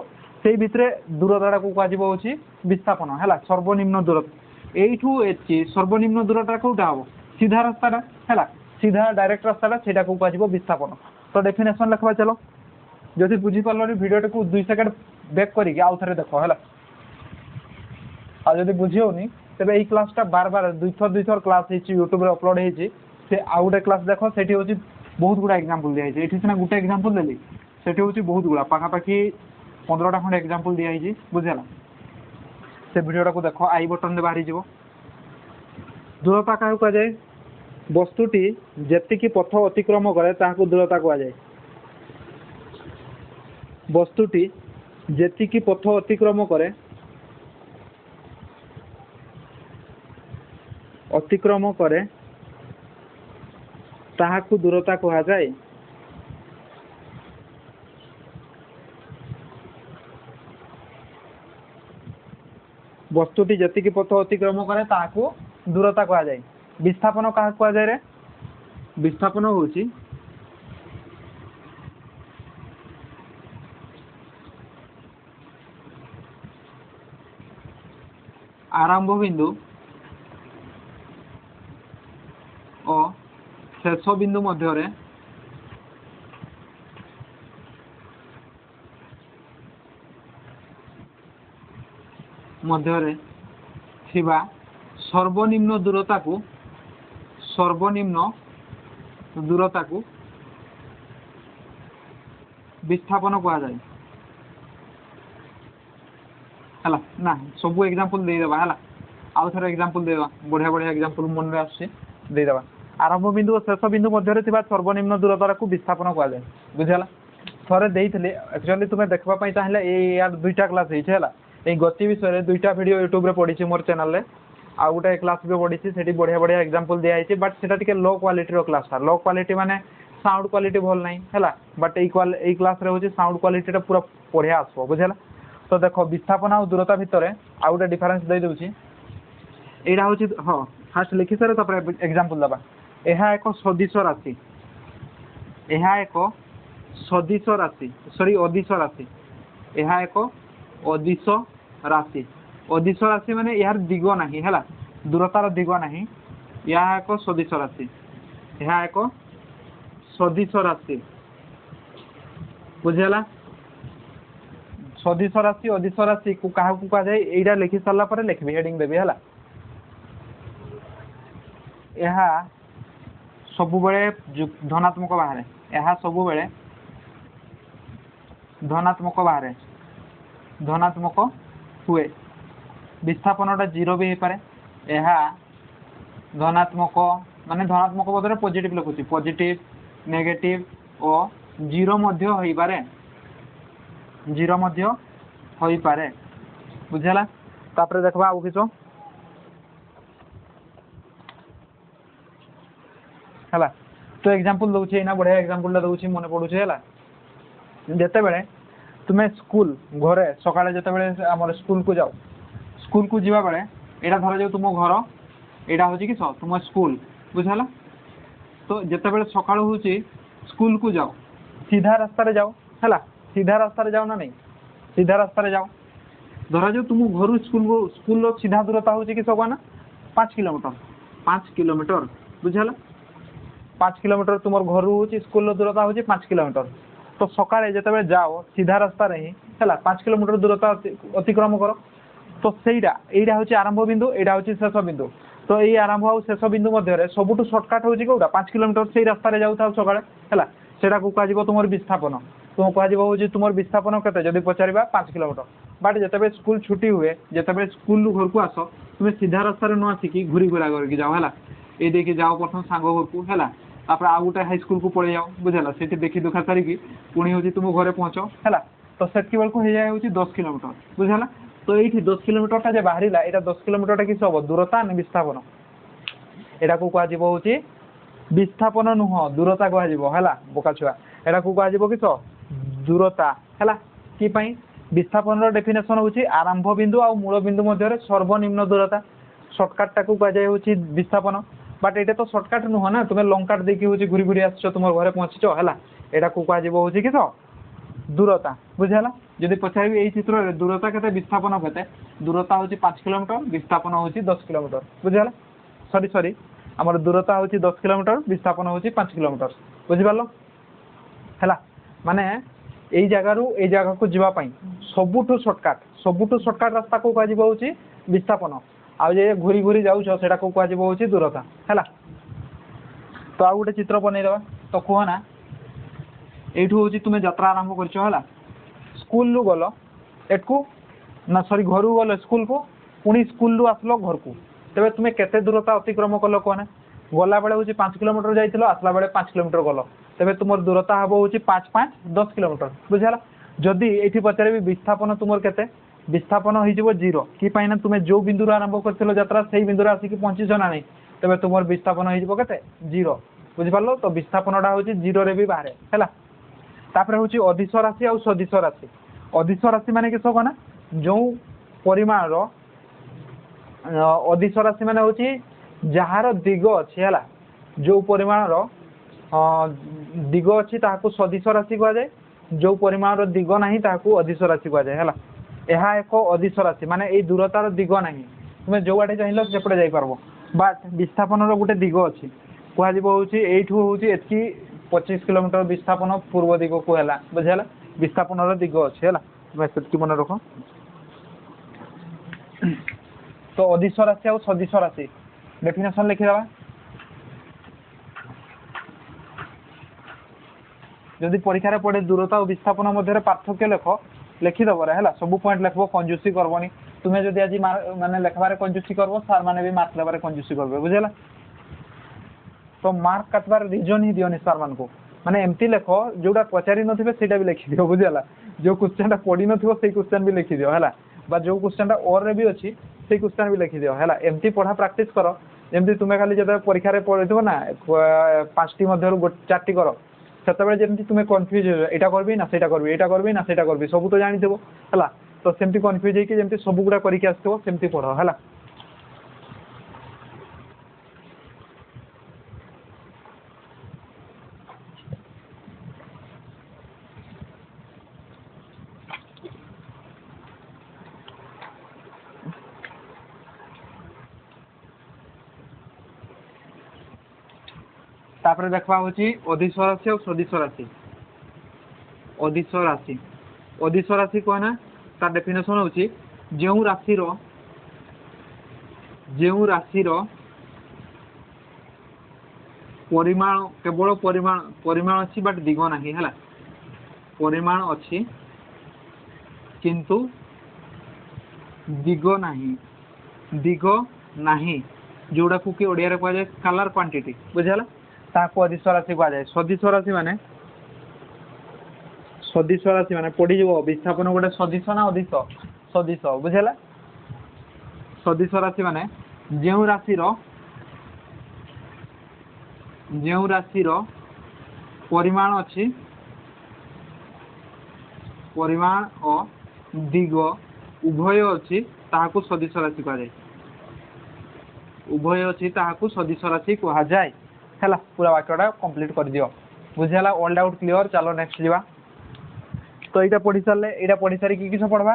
से भितर दूरता को हूँ विस्थापन है सर्वनिम्न दूरता यू सर्वनिम्न दूरता कौटा हम सीधा रास्ता है सीधा डायरेक्ट रास्ता से विस्थापन तो डेफिनेशन लिखवा चलो जदि बुझीपार भिडियो को 2 सेकेंड बैक करके आउ थे देख है आदि बुझी होनी तेज यही क्लासटा बार बार दुई थर क्लास यूट्यूब अपलोड होती से आउ गोटे क्लास देख से हूँ बहुत गुड़ा एग्जांपल दिखाई ये सीना गोटे एग्जांपल देली से हूँ बहुत गुड़ा पाखापाखि 15टा खंड एग्जांपल दिखाई बुझेगा से भिडियोटा को देख आई बटन बाहरी जीव दूरता क्या कहुए वस्तुटी जेतिकी पथ अतिक्रम करे ताहाको दूरता कहुए वस्तुटी जेतिकी पथ अतिक्रम करे ताहाको दूरता कहुए वस्तुटी जेतिकी पथ अतिक्रम करे ताहाको दूरता कहुए विस्थापन क्या कहुए रे विस्थापन होची आरंभ बिंदु और शेष बिंदु मध्य सर्वनिम्न दूरता को विस्थापन कहुए है ना सब एग्जांपल देदेबा है आउ थे एग्जांपल देवा बढ़िया बढ़िया एग्जांपल मन में आसदेबा आरंभ बिंदु और शेष बिंदु मध्य सर्वनिम्न दूरता को विस्थापन कहुए बुझेगा थोड़े देते एक्चुअली तुम्हें देखापी चाहिए यार 2टा क्लास है ये गति विषय 2टा वीडियो यूट्यूब पड़ी मोर चैनल आउ गोटे क्लास भी पड़ी से बढ़िया बढ़िया एग्जांपल दिखाई बट से लो क्वालिटी क्लासटा लो क्वालिटी माने साउंड क्वालिटी भल नहीं है बट यही क्लास रे हूँ साउंड क्वालिटीटा पूरा बढ़िया आसो बुझेगा तो देख विस्थापन और दूरता भितर आउ गोटे डिफरेन्स दे दूसरी यहाँ हूँ हाँ फास्ट लिखि सारे एग्जांपल दबा यह एक सदिश राशि यह एक सदिश राशि सॉरी अदिश राशि यह एक अदिश राशि माने यार दिग नहीं है दूरतार दिग नहीं यह एक सदिश राशि यह एक सदिश राशि बुझेगा सदिश राशि अदिश राशि को क्या कहुए यहाँ लिखि सारा लिखी हेडिंग देवी है यह सब धनात्मक बाहर यह सब धनात्मक हुए विस्थापनटा 0 भी हो पारे यह धनात्मक माने धनात्मक बदले पॉजिटिव लिखुची पॉजिटिव नेगेटिव और 0 मध्य हो पारे 0 मध्य हो पारे बुझेगा तापर देखबा आउ किछो है तो एग्जांपल दूसरी ना बढ़िया एग्जांपल दूसरी मन पड़ू है जिते बड़े तुम्हें स्कूल घरे सकाଳେ जिते आम स्कूल को जाओ स्कूल को जीवा बेले यहाँ धर जाओ तुम घर यहाँ हूँ कि तुम स्कूल बुझा तो जिते बड़े सकाळ हूँ स्कूल को जाओ सीधा रास्ता जाओ है सीधा रास्ता जाओ ना नहीं सीधा रास्ता जाओ धर जाओ तुम घर स्कूल सीधा दूरता हूँ कि सब ना 5 किलोमीटर बुझा 5 किलोमीटर तुम घर हूँ स्कूल दूरता हूँ 5 किलोमीटर तो सकाଳେ जिते जाओ सीधा रास्ता ही है 5 किलोमीटर दूरता अतिक्रम कर तो सहीटा यहाँ हूँ आरंभ बिंदु यहाँ हूँ शेष बिंदु तो ये आरंभ और शेष बिंदु मध्य सबुठ सर्टकट हूँ कौटा 5 किलोमीटर से रास्तार जाऊ सकाଳେ है सेटा को कह तुम विस्थापन तुम कह तुम विस्थापन के जब पचार 5 किलोमीटर बट जिते स्कूल छुट्टी हुए जिते स्कूल घर को आस तुम सीधा रास्तार न आसिक घूरी घुरा करके जाओ है ये देखिए जाओ प्रथम सांग घर को है तापर आ गोटे हाई स्कूल को पड़े जाओ बुझेला सेठी देखि दुखा सारिकी पुणी होची तुम घरे पहुंच हैला तो सेटकी बेल को हो जाए होची 10 किलोमीटर बुझेला तो ये 10 किलोमीटर टा जे बाहरिला एटा 10 किलोमीटर टा किस हम दूरता ना विस्थापन एटा को कह होची विस्थापन नुह दूरता कह है बोका छुआ एटा को कह किस दूरता है कि विस्थापन डेफिनेशन होची आरंभ बिंदु आ मूल बिंदु मध्य सर्वनिम्न दूरता सर्टकट टा को कह विस्थापन बट ये तो सर्टकट नुह ना तुम्हें लंग कट देखिए हूँ घूरी घूरी आस तुम घरे पहुँचीच है यहाँ को कह किस दूरता बुझेगा जदि पचार यही चित्र में दूरता के विस्थापन के दूरता हूँ 5 किलोमीटर विस्थापन हूँ 10 किलोमीटर बुझेगा सरी सरी आमर दूरता हूँ 10 किलोमीटर विस्थापन हूँ 5 किलोमीटर बुझिपार है माने यही जगार यही जगह को जावाई सबुठू सर्टकट रास्ता को कह विस्थापन आउ जे घूरी घूरी जाऊँ से कह दूरता है तो आउ गोटे चित्र बनईदे तो कहना यू हूँ तुम्हें यात्रा आरंभ कर स्कूल गल एटू ना सरी घर गल स्कूल को पुणी स्कूल आसल घर को तेज तुम्हें केते दूरता अतिक्रम कल कहना गला बेले हूँ 5 किलोमीटर जाइल आसला बेले 5 किलोमीटर गल तेज तुम दूरता हम हूँ 5 5 10 किलोमीटर बुझेगा जदि ये पचार विस्थापन तुम के विस्थापन हो 0 कि तुम्हें जो बिंदु आरंभ कर यात्रा से बिंदु आसिक पहुँचीच ना नहीं तेज तुम विस्थापन हो 0 बुझिपार तो विस्थापन हूँ 0 भी बाहर है तापर हूँ अधिश राशि और सदिश राशि अधिश राशि माने किस कहना जो परिमाण अधिश राशि माने हूँ जार दिग अच्छी है जो परिमाण दिग अच्छी ताकू सदिश राशि कहुए जो परिमाण दिग ना ताकू अधिश राशि कहुए है यह एक अधिश राशि माने ये दूरतार दिग ना तुम्हें जो आटे चाहिए सेपटे जापर बट विस्थापन गोटे दिग अच्छी कहूँ हूँ एति 25 किलोमीटर विस्थापन पूर्व दिग को है बुझेगा विस्थापन दिग अच्छे है से मन रख तो अधिश राशि और सदिश राशि डेफिनेशन लिखिदे जदि परीक्षा पड़े दूरता और विस्थापन मध्य पार्थक्य लेख लिखिदेव है सब पॉइंट लिख कंजूसी करबनी तुम्हें जदि आज माने लेखबार कंजूसी करब सार मैंने भी मार्क देवार कंजूसी करबे बुझेगा तो मार्क काटबार रिजन ही दियोनी सार मान को माने एमती लेख जोटा पचारि नथिबे सेटा भी लिखि दियो बुझेला जो क्वेश्चन टा पढ़ी नथिबो से क्वेश्चन भी लिखि दियो है बा जो क्वेश्चन टा और रे भी अच्छी से क्वेश्चन भी लिखि दियो है एमती पढ़ा प्रैक्टिस करो जमती तुम्हें खाली जब परीक्षा रे पढ़िथबो ना 5टी मध्य 4टी कर सेतबेले जेमती तुम्हें कन्फ्यूज हो एटा करबी ना सेटा करबी एटा करबी ना सेटा करबी सब तो जानिथबो है तो सेमती कन्फ्यूज होइके जेमती सब गुडा करिके आसथबो सेमती पढ़ो है तापर देखा हूँ अधिश राशि और सदिश राशि अधिश राशि अधिश राशि कहना तार डेफिनेशन हूँ जो राशि परिमाण केवल परिमाण अच्छी बट दिग ना है परिमाण अच्छी किंतु दिग नाही जोड़ा को कि ओडिया रे कह जाए स्केलर क्वांटिटी बुझेगा ताको अधिश राशि कहुए सदिश राशि माने पड़ी जीव विस्थापन गोटे सदिश ना अधिश सदिश बुझेगा सदिश राशि माने जो राशि परिमाण अच्छी परिमाण और दिग उभय अच्छी ताहाकू सदिश राशि कहुए उभय अच्छी ताहाकू सदिश राशि कहुए है पूरा वाक्यटा कंप्लीट कर दियो बुझेगा ऑल डाउट क्लियर चलो नेक्स्ट जीवा तो यहाँ पढ़ी सारे यहाँ पढ़ी सारी किस पढ़वा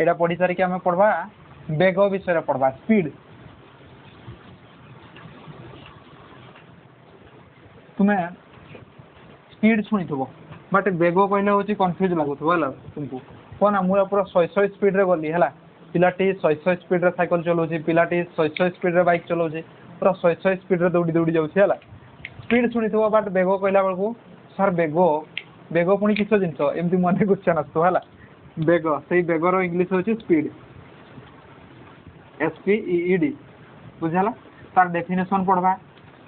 यहाँ पढ़ी सारिक आम पढ़वा बेग विषय पढ़वा स्पीड तुम्हें स्पीड शुणी थो बट बेग कहले हूँ कन्फ्यूज लगुव है तुमको कहना मुझे पूरा 100 स्पीड रे गली है पिलाटी 100 स्पीड रे साइकिल चलाऊँ पिलाटी 100 स्पीड रे बाइक चलाऊँ पूरा 100 स्पीड रे दौड़ी दौड़ी जाऊँगी है स्पीड शुणी थो बट बेग कहला बेलू सार बेग पुणी किस जिनस एमती मन क्वेश्चन आसला बेग से बेगर इंग्लीश हूँ स्पीड SPEED बुझेगा तार डेफिनेशन पढ़वा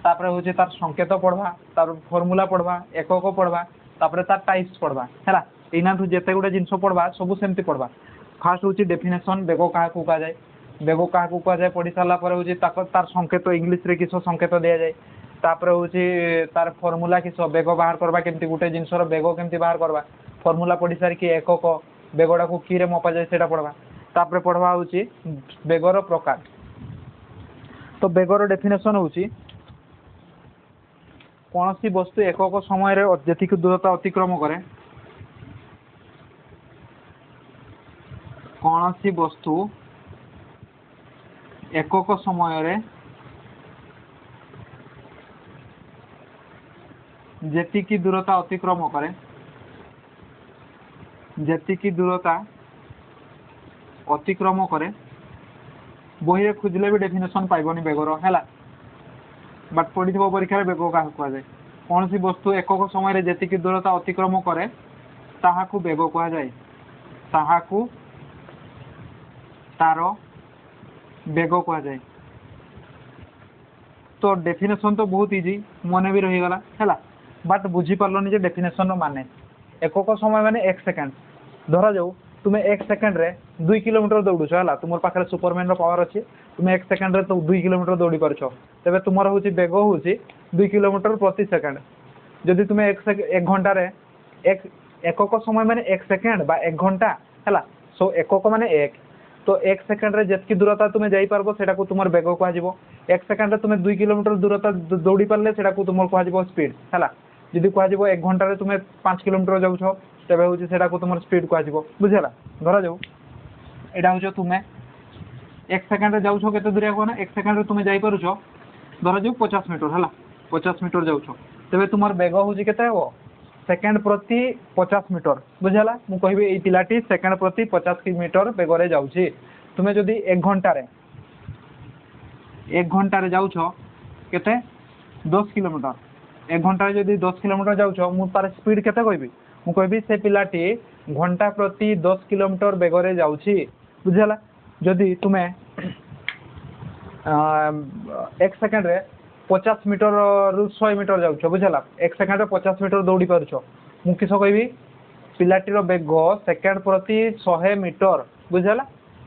तापर हूँ तार संकेत पढ़वा तार फर्मूला पढ़वा एकक पढ़वा तापर तार टाइप्स पढ़वा है इना जिते गुटे जिन पढ़वा सब सेमती पढ़वा फास्ट हूँ डेफिनेशन बेग क्या कहुए बेग क्या कहुए पढ़ी सारापर हूँ तार संकेत इंग्लीश रे किस संकेत दि जाए तापर हूँ तार फर्मूला किस बेग बाहर करवा केमती गोटे जिनसर बेग केमती बाहर करवा फर्मूला पढ़ी सारिकी एकक बेगटा को कि मपा जाए से पढ़वा तापर पढ़वा हूँ बेगर प्रकार। तो बेगर डेफिनेशन हूँ कौन सी वस्तु एकक समय जी दूरता अतिक्रम करे कौन सी वस्तु एकक समय जेतिकी दूरता अतिक्रम करे जेतिकी दूरता अतिक्रम करे बही रे खोजले भी डेफिनेशन पाइबनी बेगर है बट पढ़ी परीक्षा बेग क्या कहुए कौन सी वस्तु एकक समय जेतिकी दूरता अतिक्रम करे ताहाकू बेग कहुए ताहाकू तार बेग कहुए। तो डेफिनेशन तो बहुत इजी मन भी रहीगला है बट बुझीपारे डेफिनेशन माने एकक समय माने 1 सेकेंड धरा जाऊ तुम्हें 1 सेकेंड रे 2 किलोमीटर दौड़ुच है तुम पाखे सुपरमैन पावर अच्छी तुम्हें 1 सेकेंड रे तो 2 किलोमीटर दौड़ी पार्छ तेरे तुम हूँ बेग हूँ 2 किलोमीटर प्रति सेकेंड जदि तुम्हें 1 घंटा रे एकक समय माने 1 सेकेंड बा 1 घंटा है सो एकक माने 1 तो 1 सेकेंड रे जितकी दूरता तुम्हें जापर से तुम बेग कह 1 सेकेंड तुम्हें 2 किलोमीटर दूरता दौड़ी पारे से तुम कह स्पीड है जदि कह 1 घंटे तुम्हें 5 किलोमीटर जाऊछ तेरे हूँ से तुम स्पीड कह बुझेगा धरा जाऊ यहाँ हूँ तुम्हें 1 सेकेंड जाऊछ के दूरिया कहना 1 सेकेंड तुम्हें जापर धरा जाऊ 50 मीटर है 50 मीटर जाऊछ तेरे तुम बेग हूँ के सेकेंड प्रति 50 मीटर बुझेगा मुझे कहबी ये पिलाटी सेकेंड प्रति 50 मीटर बेगरे जाऊँगी तुम्हें जदि 1 घंटे जाऊछ के 10 किलोमीटर 1 घंटे जदि 10 किलोमीटर जाऊछ मुझे स्पीड के कहबी मुझे कहबी से पिलाटी घंटा प्रति 10 किलोमीटर बेगरे जाऊँगी बुझेगा जदि तुम्हें 1 सेकेंड रे 50 मीटर रु 100 मीटर जाऊछ बुझेगा 1 सेकेंड रे 50 मीटर दौड़ी पार्छ मुझे किस कहबी पिलाटीर बेग सेकेंड प्रति 100 मीटर बुझेगा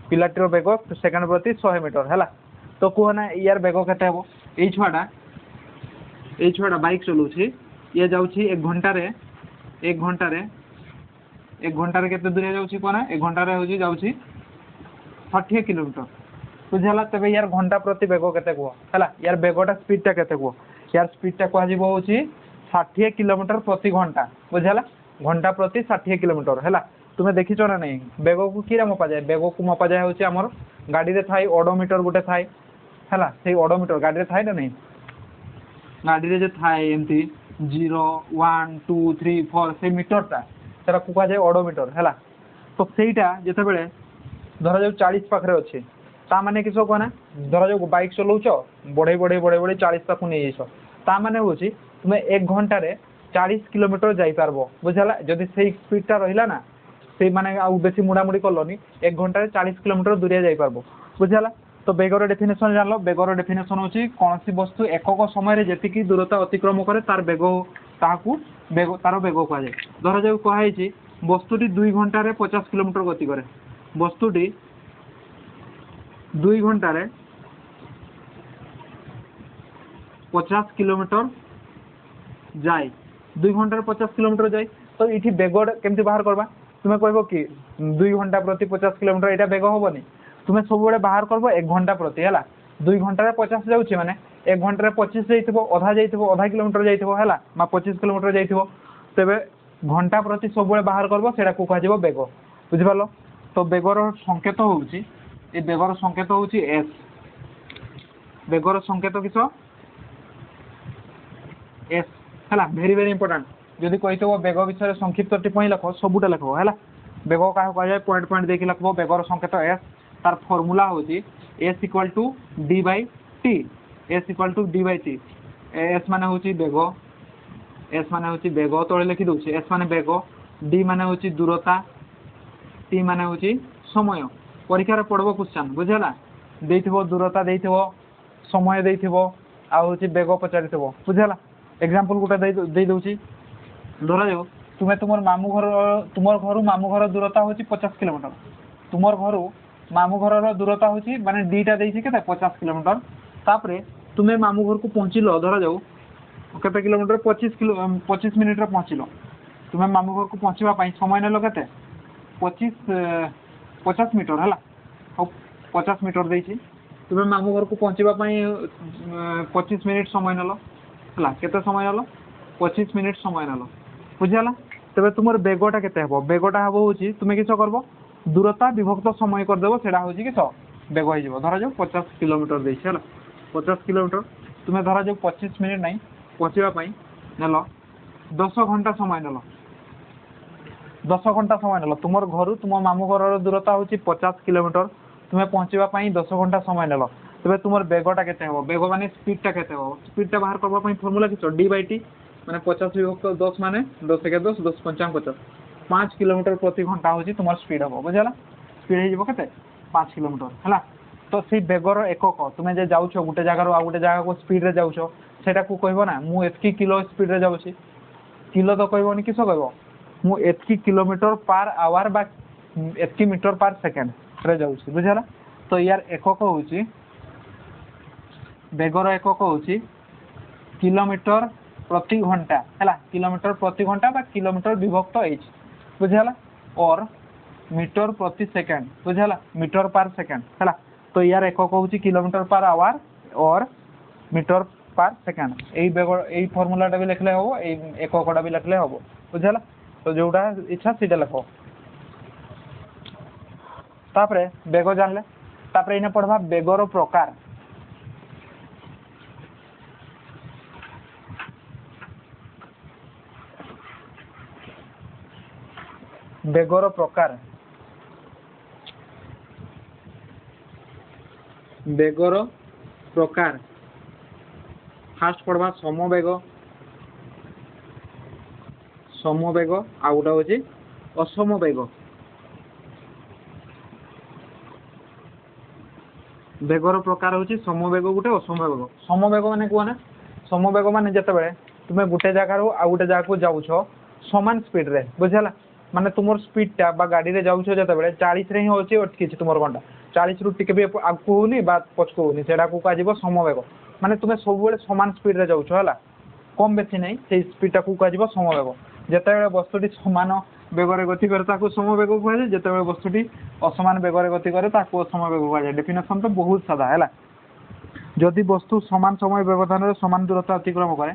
पिलाटीर बेग सेकेंड प्रति 100 मीटर है तो कहना यार बेग केते हेबो ये छुआटा बाइक चलाऊँगी ये जाऊँगी 1 घंटे 1 घंटे केते दूरिया जाऊँगी कहना 1 घंटे हूँ जाऊँगी 60 किलोमीटर बुझेगा तेरे यार घंटा प्रति बेग के कह है यार बेगटा स्पीडटा के कह यार स्पीडटा कह 60 किलोमीटर प्रति घंटा बुझेगा घंटा प्रति 60 किलोमीटर है तुम्हें देखीच ना नहीं बेग को कि मपा जाए बेग को मपा जाए हूँ आमर गाड़ी थाए ओडोमीटर गोटे थाए है से ओडोमीटर गाड़ी थाए ना नहीं गाड़ी जो थाए एमती 0 1 2 3 4 से मीटरटा से कहुए ओडोमीटर है तो सहीटा जिते धरा जाऊ 40 पाखे अच्छे ता माने किस कहना धरा जाऊ बाइक चलाऊच बढ़े बढ़े बढ़े बढ़े 40 तक नहीं जाइछ ता माने हूँ तुम्हें 1 घंटे 40 किलोमीटर जापर बुझेगा जदि से स्पीडटा रहा ना से माने आउ बेसी मुड़ामुड़ी कलनी 1 घंटे 40 किलोमीटर दूरिया जापर बुझेगा। तो बेगर डेफिनेशन जान लो बेगर डेफिनेशन हूँ कौन सी वस्तु एकक समय जी दूरता अतिक्रम करे तार बेग ताकू बेग तार बेग कहुए धरा जाऊ कहुई वस्तुटी 2 घंटे 50 किलोमीटर गति करे वस्तुटी 2 घंटे 50 किलोमीटर जाए 2 घंटे 50 किलोमीटर जाए तो ये बेग केमती बाहर करवा तुम्हें कह कि 2 घंटा प्रति 50 किलोमीटर यहाँ बेग हेनी तुम्हें सब बाहर करब 1 घंटा प्रति है 2 घंटे 50 जाऊँगी मैंने 1 घंटे 25 जाइए अधा किलोमीटर जाइए है 25 किलोमीटर जाइए तेरे घंटा प्रति सब बाहर करब से कह बेग बुझिपाल। तो बेगर संकेत हूँ ये बेगर संकेत हूँ एस बेगर संकेत किस एस है भेरी भेरी इंपोर्टाट जदि कही बेग विषय संक्षिप्त टिप्पणी लिख सबूटा लिख है बेग क्या कहुए पॉइंट पॉइंट देखिए लिख बेगर संकेत एस तार फर्मूला हूँ S equal to D by T S equal to D by T S माने हूँ बेग एस माने हूँ बेग तले लिखी दूसरी एस माने बेग डी माने हूँ दूरता टी माने हूँ समय परीक्षार पड़ब क्वेश्चन बुझेगा दूरता समय आउ बेग पचारि बुझीगला एग्जांपल गोटे दे दूची धरा जाऊ तुम्हें तुम मामू घर तुम घर मामू घर दूरता हूँ 50 किलोमीटर तुम घर मामू घर दूरता हूँ माने दीटा देके 50 किलोमीटर तापरे तुम्हें मामू घर को पहुँचल धरा जाऊ केते किलोमीटर 25 मिनिट रे पहुँचल तुम्हें मामू घर को पहुँचवाई समय नेल के 50 मीटर है 50 मीटर देती तुम्हें मामू घर को पहुँचवाई 25 मिनिट समय नेल है केते समय नेल 25 मिनिट समय नेल बुझीगला तेरे तुम बेगटा के बेगटा हम हूँ तुम्हें किस कर दूरता विभक्त समय करदेव से किस बेग हो धरा जाऊ 50 किलोमीटर देखे 50 किलोमीटर तुम्हें धरा जाऊ 25 मिनिट नहीं पहुँचापी नेल 10 घंटा समय नेल 10 घंटा समय नेल तुम घर तुम मामू घर दूरता हूँ 50 किलोमीटर तुम्हें पहुँचापी 10 घंटा समय नेल तेरे तुम बेगटा के बेग माने स्पीडटा के स्पीडटा बाहर करने फर्मूला किस डी/टी माने 50 विभक्त 10 माने 10 के 10 10 5 50 5 किलोमीटर प्रति घंटा हूँ तुम स्पीड हम बुझेगा स्पीड हो 5 किलोमीटर है तो सी बेगर एकक तुम्हें जे जाऊँ गोटे जगार आ गोटे जगह को स्पीड रे जाऊँ सेटा को कहब ना मु एतकी किलो स्पीड रे जाऊँ किलो तो कहबनी किस कह मु एतकी किलोमीटर पर आवर बा एतकी मीटर पर सेकेंड रे जाऊँ बुझेगा तो यार एकक हूँ बेगर एकक हूँ किलोमीटर प्रति घंटा है किलोमीटर प्रति घंटा बा किलोमीटर विभक्त एच बुझेगा और मीटर प्रति सेकेंड बुझेगा मीटर पर सेकेंड है तो यार एकक हूँ किलोमीटर पर आवर और मीटर पर सेकेंड यही फर्मूलाटा भी लिखले हम एककटा भी लिखले हम बुझेगा तो जोटा इच्छा सीटा लिख तापरे बेग जानले तापरे इने पढ़वा बेगर प्रकार बेगर प्रकार बेगर प्रकार फास्ट पढ़वा समवेग समवेग आ गोटा हूँ असमवेग बेगर प्रकार हूँ समवेग गोटे असमवेग समवेग माने कहना समवेग माने जिते तुम्हें गोटे जगार आ गोटे जगह को जाऊछ समान स्पीड रे बुझेगा माने तुम स्पीडटा बा गाड़ी रे जाऊछ जिते 40 रे ही होची अटकी तुम घंटा 40 रु टिके भी आगू होनी बा पछको होनी सेटा को कह समवेग माने तुम्हें सब समान स्पीड रे जाऊछ है कम बेसी नहीं से स्पीडटा को कह समवेग जिते वस्तुटी समान बेगर गति करे समवेग कहुए जिते वस्तुटी असमान बेगर गति करे असमवेग कहुए डेफिनेशन तो बहुत सादा है जदि वस्तु समान समय व्यवधान समान दूरता अतिक्रम करे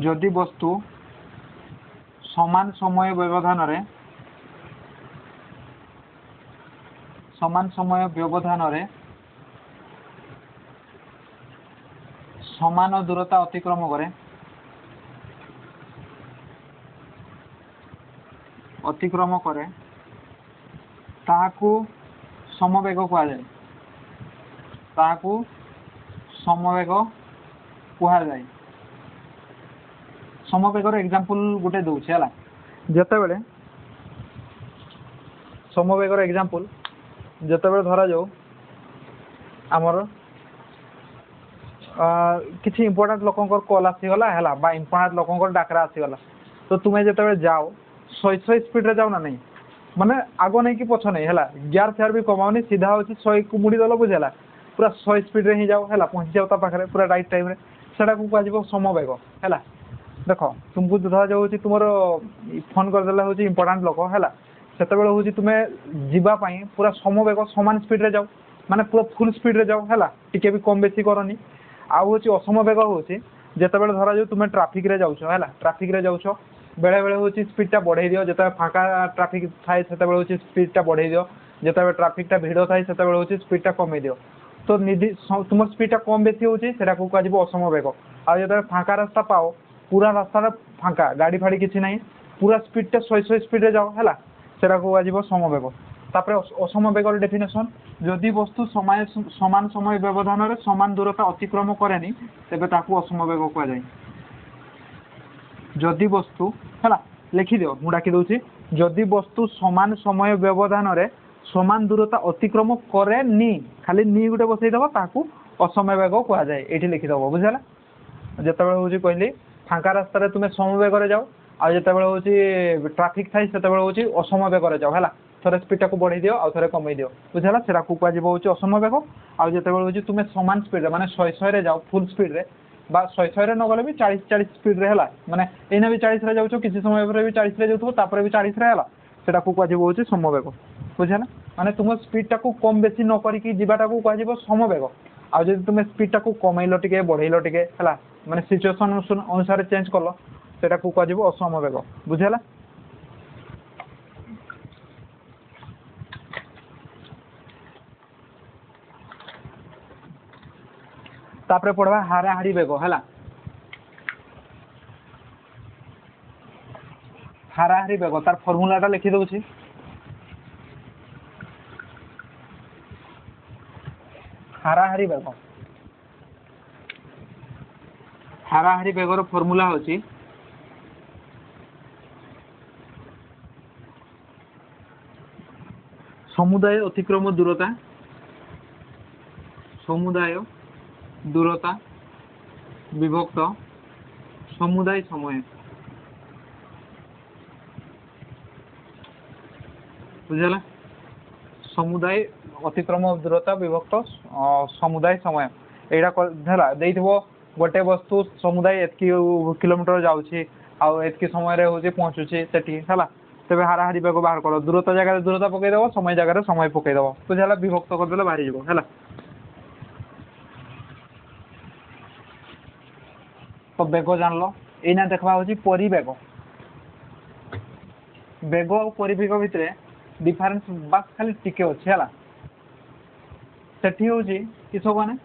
जदि वस्तु समान समय व्यवधान समान दूरता अतिक्रम करे ताहाकू समवेग कहुए समवेगर एग्जांपल गोटे दूसरे है जिते बड़े समवेगर एग्जांपल जिते बड़े धरा जाऊ आमर किसी इंपोर्टाट लोकंर कॉल आसीगला है बा इंपोर्टाट लोकंर डाकरा आसीगला तो तुम्हें जिते जाओ 100 स्पीड रे जाओ ना नहीं माने आगो नहीं कि पछ नहीं है गियर फेयर भी कमाओनी सीधा हो 100 को मुड़ी दल बुझेगा पूरा 100 स्पीड रे ही जाओ है पहुँची जाओ पाखे पूरा राइट टाइम से कह समवेग है देख तुमको धरा जाऊँ तुम फोन करदे हूँ इंपोर्टाट लोक है से हूँ तुम्हें जीवाई पूरा समवेग समान स्पीड रे जाओ माने पूरा फुल स्पीड रे जाओ है टिके भी कम बेसी करनी आउ हूँ असमवेग हूँ जिते बड़े धरा जाऊ तुम्हें ट्राफिक रे जाऊछ है ट्राफिक रे जाऊछ बेले बेले हूँ स्पीडटा बढ़ाई दियो जिते फाँका ट्राफिक थाए से हूँ स्पीडटा बढ़ाई दियो जिते ट्राफिकटा भिड़ थाए से हूँ स्पीडटा कमे दियो तो निधि तुम स्पीडटा कम बेसी हूँ से कह असमवेग आ जो फाँका रास्ता पाओ पूरा रास्ता फाँका गाड़ी फाड़ी किसी ना पूरा स्पीडटा 100 स्पीड रे जाओ है से कह समवेग तापर असमवेगर डेफिनेशन जदि वस्तु समान समय व्यवधान समान दूरता अतिक्रम करे तेबे ताकू असमवेग कहुए जदि वस्तु है लिखि दियो मु डाकी दूसरी जदि वस्तु समान समय व्यवधान समान दूरता अतिक्रम करे नी खाली नी गोटे बसईदेव ताकू असमय बेग कहुए ये लिखिदेव बुझेगा जिते हूँ कहली फांका रास्तार तुम समबेगर जाओ आज जिते हूँ ट्राफिक थाई से असमय बेगर जाओ है थोड़े स्पीड टाक बढ़ई दियो आउ थे कमे दियो बुझेगा से कहूँ असमय बेग आज जिते हूँ तुम सामान स्पीड माने 100 जाओ फुल स्पीड रे बा 100 न गले भी 40 स्पीड रे है माने एना भी 40 जाऊँ किसी समय भी 40 जाऊँ तापर भी 40 है सेटा कहूँ समबेग बुझेगा माने तुम स्पीड टाक कम बेसी न करिकी जीवाटा को कहजिवो समबेग आ जदि तुम स्पीड टाक कमेल टिके बढ़ेल टिके है माने सिचुएशन अनुसार चेंज कल सेटा को कहजिवो असमबेग बुझेगा तापरे पढ़वा हाराहारी बेग है हाराहारी बेग तार फर्मुलाटा लिखि दउछि हाराहारी बेगर फर्मुला होछि समुदाय अतिक्रम दूरता विभक्त समुदाय समय बुझला समुदाय अतिक्रम दूरता विभक्त समुदाय समय यहाँ देथिबो गोटे वस्तु समुदाय एतकी किलोमीटर जाउछि आउ एतकी समय रे होछि पहुँचुछि सेठी है तेरे हाराहारी बेग बाहर कर दूरता जगह दूरता पकईदेव समय जगह समय पकईदेव बुझेगा विभक्त करदे बाहरी जीव है तो बेग जान लो एना देखा हूँ परिवेग बेग और परिवेग भितर डिफरेन्स बास खाली टिके अच्छे है सेठी हूँ किस मैंने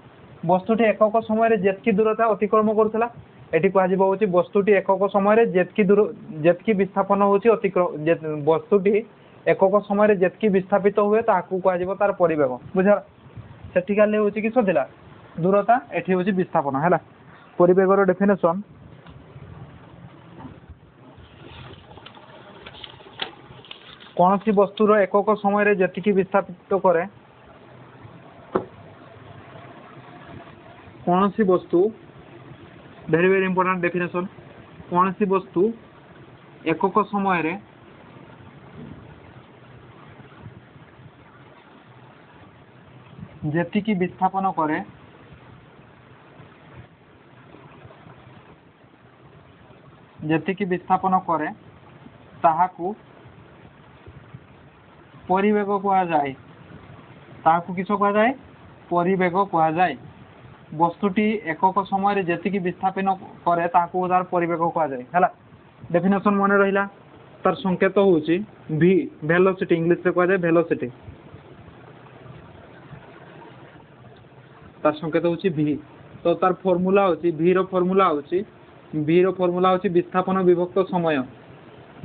वस्तुटी एकक समय जेतकी दूरता अतिक्रम करूला एटी कह वस्तुटी एकक समय जेतकी विस्थापन होती अतिक्रम वस्तुटी एकक समय जेतकी विस्थापित हुए ताकू कह तार परिवेग बुझा सेठी खाली हूँ किस थिला दूरता एटी हूँ विस्थापन है परिवेगर डेफिनेशन कौन सी वस्तुर एकक समय जेतिकी विस्थापित करे कौन सी वस्तु वेरी वेरी इंपोर्टेंट डेफिनेशन कौन सी वस्तु एकक समय जेतिकी विस्थापन करे जेतिकी विस्थापन करे ताहाकू परिवेग कह जाए ताहाकू किस कह जाए परिवेग कह जाए वस्तुटी एकक समय जेतिकी विस्थापन करे ताहाकू तार परिवेग कह जाए है डेफिनेशन मन रहा तार संकेत हूँ भी वेलोसिटी इंग्लिश रे कह जाए वेलोसिटी तार संकेत हूँ भी तो तार फॉर्मूला हूँ भी रो फॉर्मूला हूँ भी रो फॉर्मूला हूँ विस्थापन विभक्त समय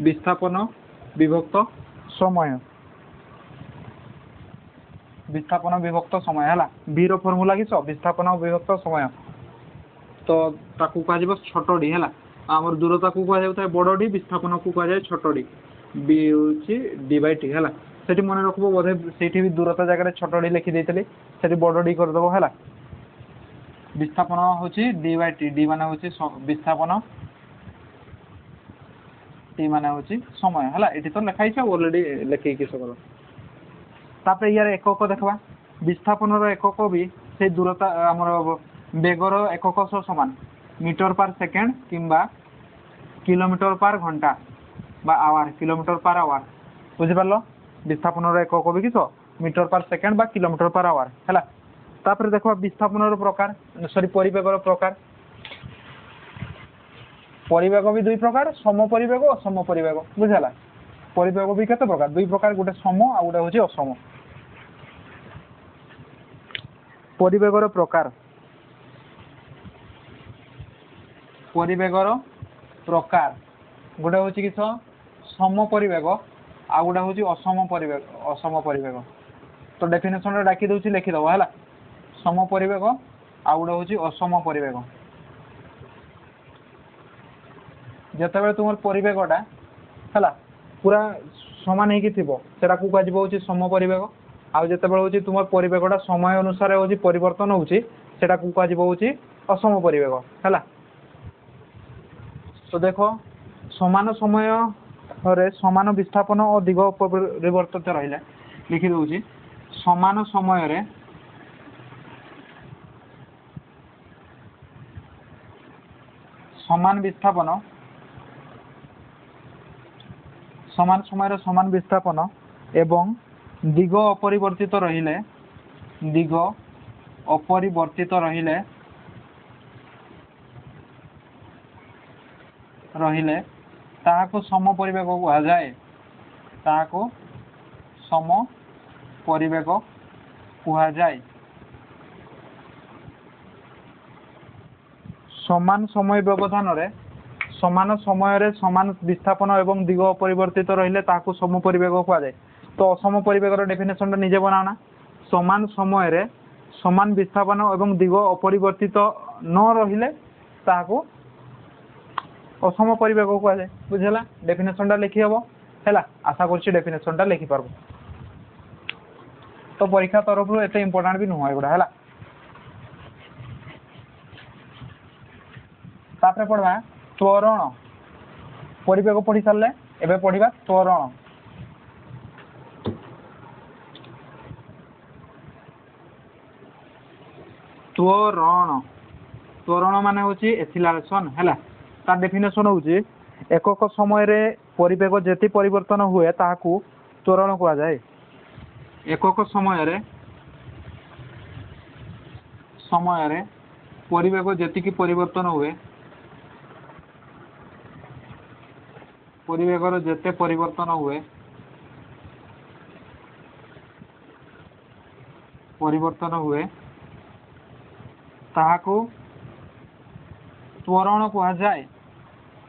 विस्थापन विभक्त समय विस्थापन विभक्त समय है भी रो फॉर्मूला किस विस्थापन विभक्त समय तो ताकू कह छोट डी है आम दूरता को कह बड़ डी विस्थापन को कह छोट डी बी हूँ डी बाई टी है से मन रखब बोधे से भी दूरता जगह छोट डी लिखिदी से बड़ डी करदेव है विस्थापन हूँ डी बाई टी मान हूँ विस्थापन टी मान हूँ समय है ये तो लिखाई ऑलरेडी लिखे किस तापर यार एकक देखा विस्थापन एकक भी से दूरता आमर बेगर एकक सह सामान मीटर पर सेकेंड किंबा किलोमीटर पर घंटा बा आवर किलोमीटर पर आवर बुझिपार विस्थापन एकक भी किस मीटर पर सेकेंड बा किलोमीटर पर आवर है तापर देखो विस्थापन प्रकार सॉरी परिवेगर प्रकार परिवेग भी दुई प्रकार सम परिवेग असम परिवेग बुझाला परिवेग भी केते प्रकार दुई प्रकार गोटे सम आ गोटे होची असम परिवेगर प्रकार गोटे होची किस सम परिवेग आ गोटे होची असम परिवेग तो डेफिनेशन डाकी दउची लिखि दबो हैला सम परिवेग आ गोटे होची असम परिवेग जिते तुम परिवेगटा है पूरा सामान होता कह सम परिवेग आउ जिते तुम परिवेगटा समय अनुसार हूँ परिवर्तन होची सेटा को कह होची असम परिवेग हैला। तो देखो समान समय रे समान विस्थापन और दिग परिवर्तित रहिले लिखि दउची समान समय रे समान विस्थापन समान समय रे समान विस्थापन एवं दिग अपरिवर्तित रहिले दिग अपरिवर्तित रहिले रहिले ताहाको सम परिवेग कहा जाए ताहाको सम परिवेग कहा जाए। समान समय व्यवधान रे समान समय रे समान विस्थापन एवं दिग अपरिवर्तित रहिले ताहाको सम परिवेग कहा जाए। तो असम परिवेगर डेफिनेशन टा निजे बनाना समान समय रे समान विस्थापन एवं दिग अपरिवर्तित न रहिले ताहाको असम परिवेग कहा जाए बुझला। डेफिनेशन टा लिखि हबो हैला आशा करछि डेफिनेशन टा लिखि पारबो। तो परीक्षा तरफ रु एते इंपोर्टेंट भी नुह एगुडा हैला। तापरे पढ़वा त्वरण परिवेग पढ़ी सारले एबे पढ़िबा त्वरण। त्वरण त्वरण माने होची एक्सीलरेशन हैला। तार डेफिनेशन होची एकक समय रे परिवेग जेति परिवर्तन हुए ताहाकू त्वरण कहा जाए। एकक समय रे परिवेग जेति परिवर्तन हुए परिवेगर जेते परिवर्तन हुए ताहाकू त्वरण कहा जाए।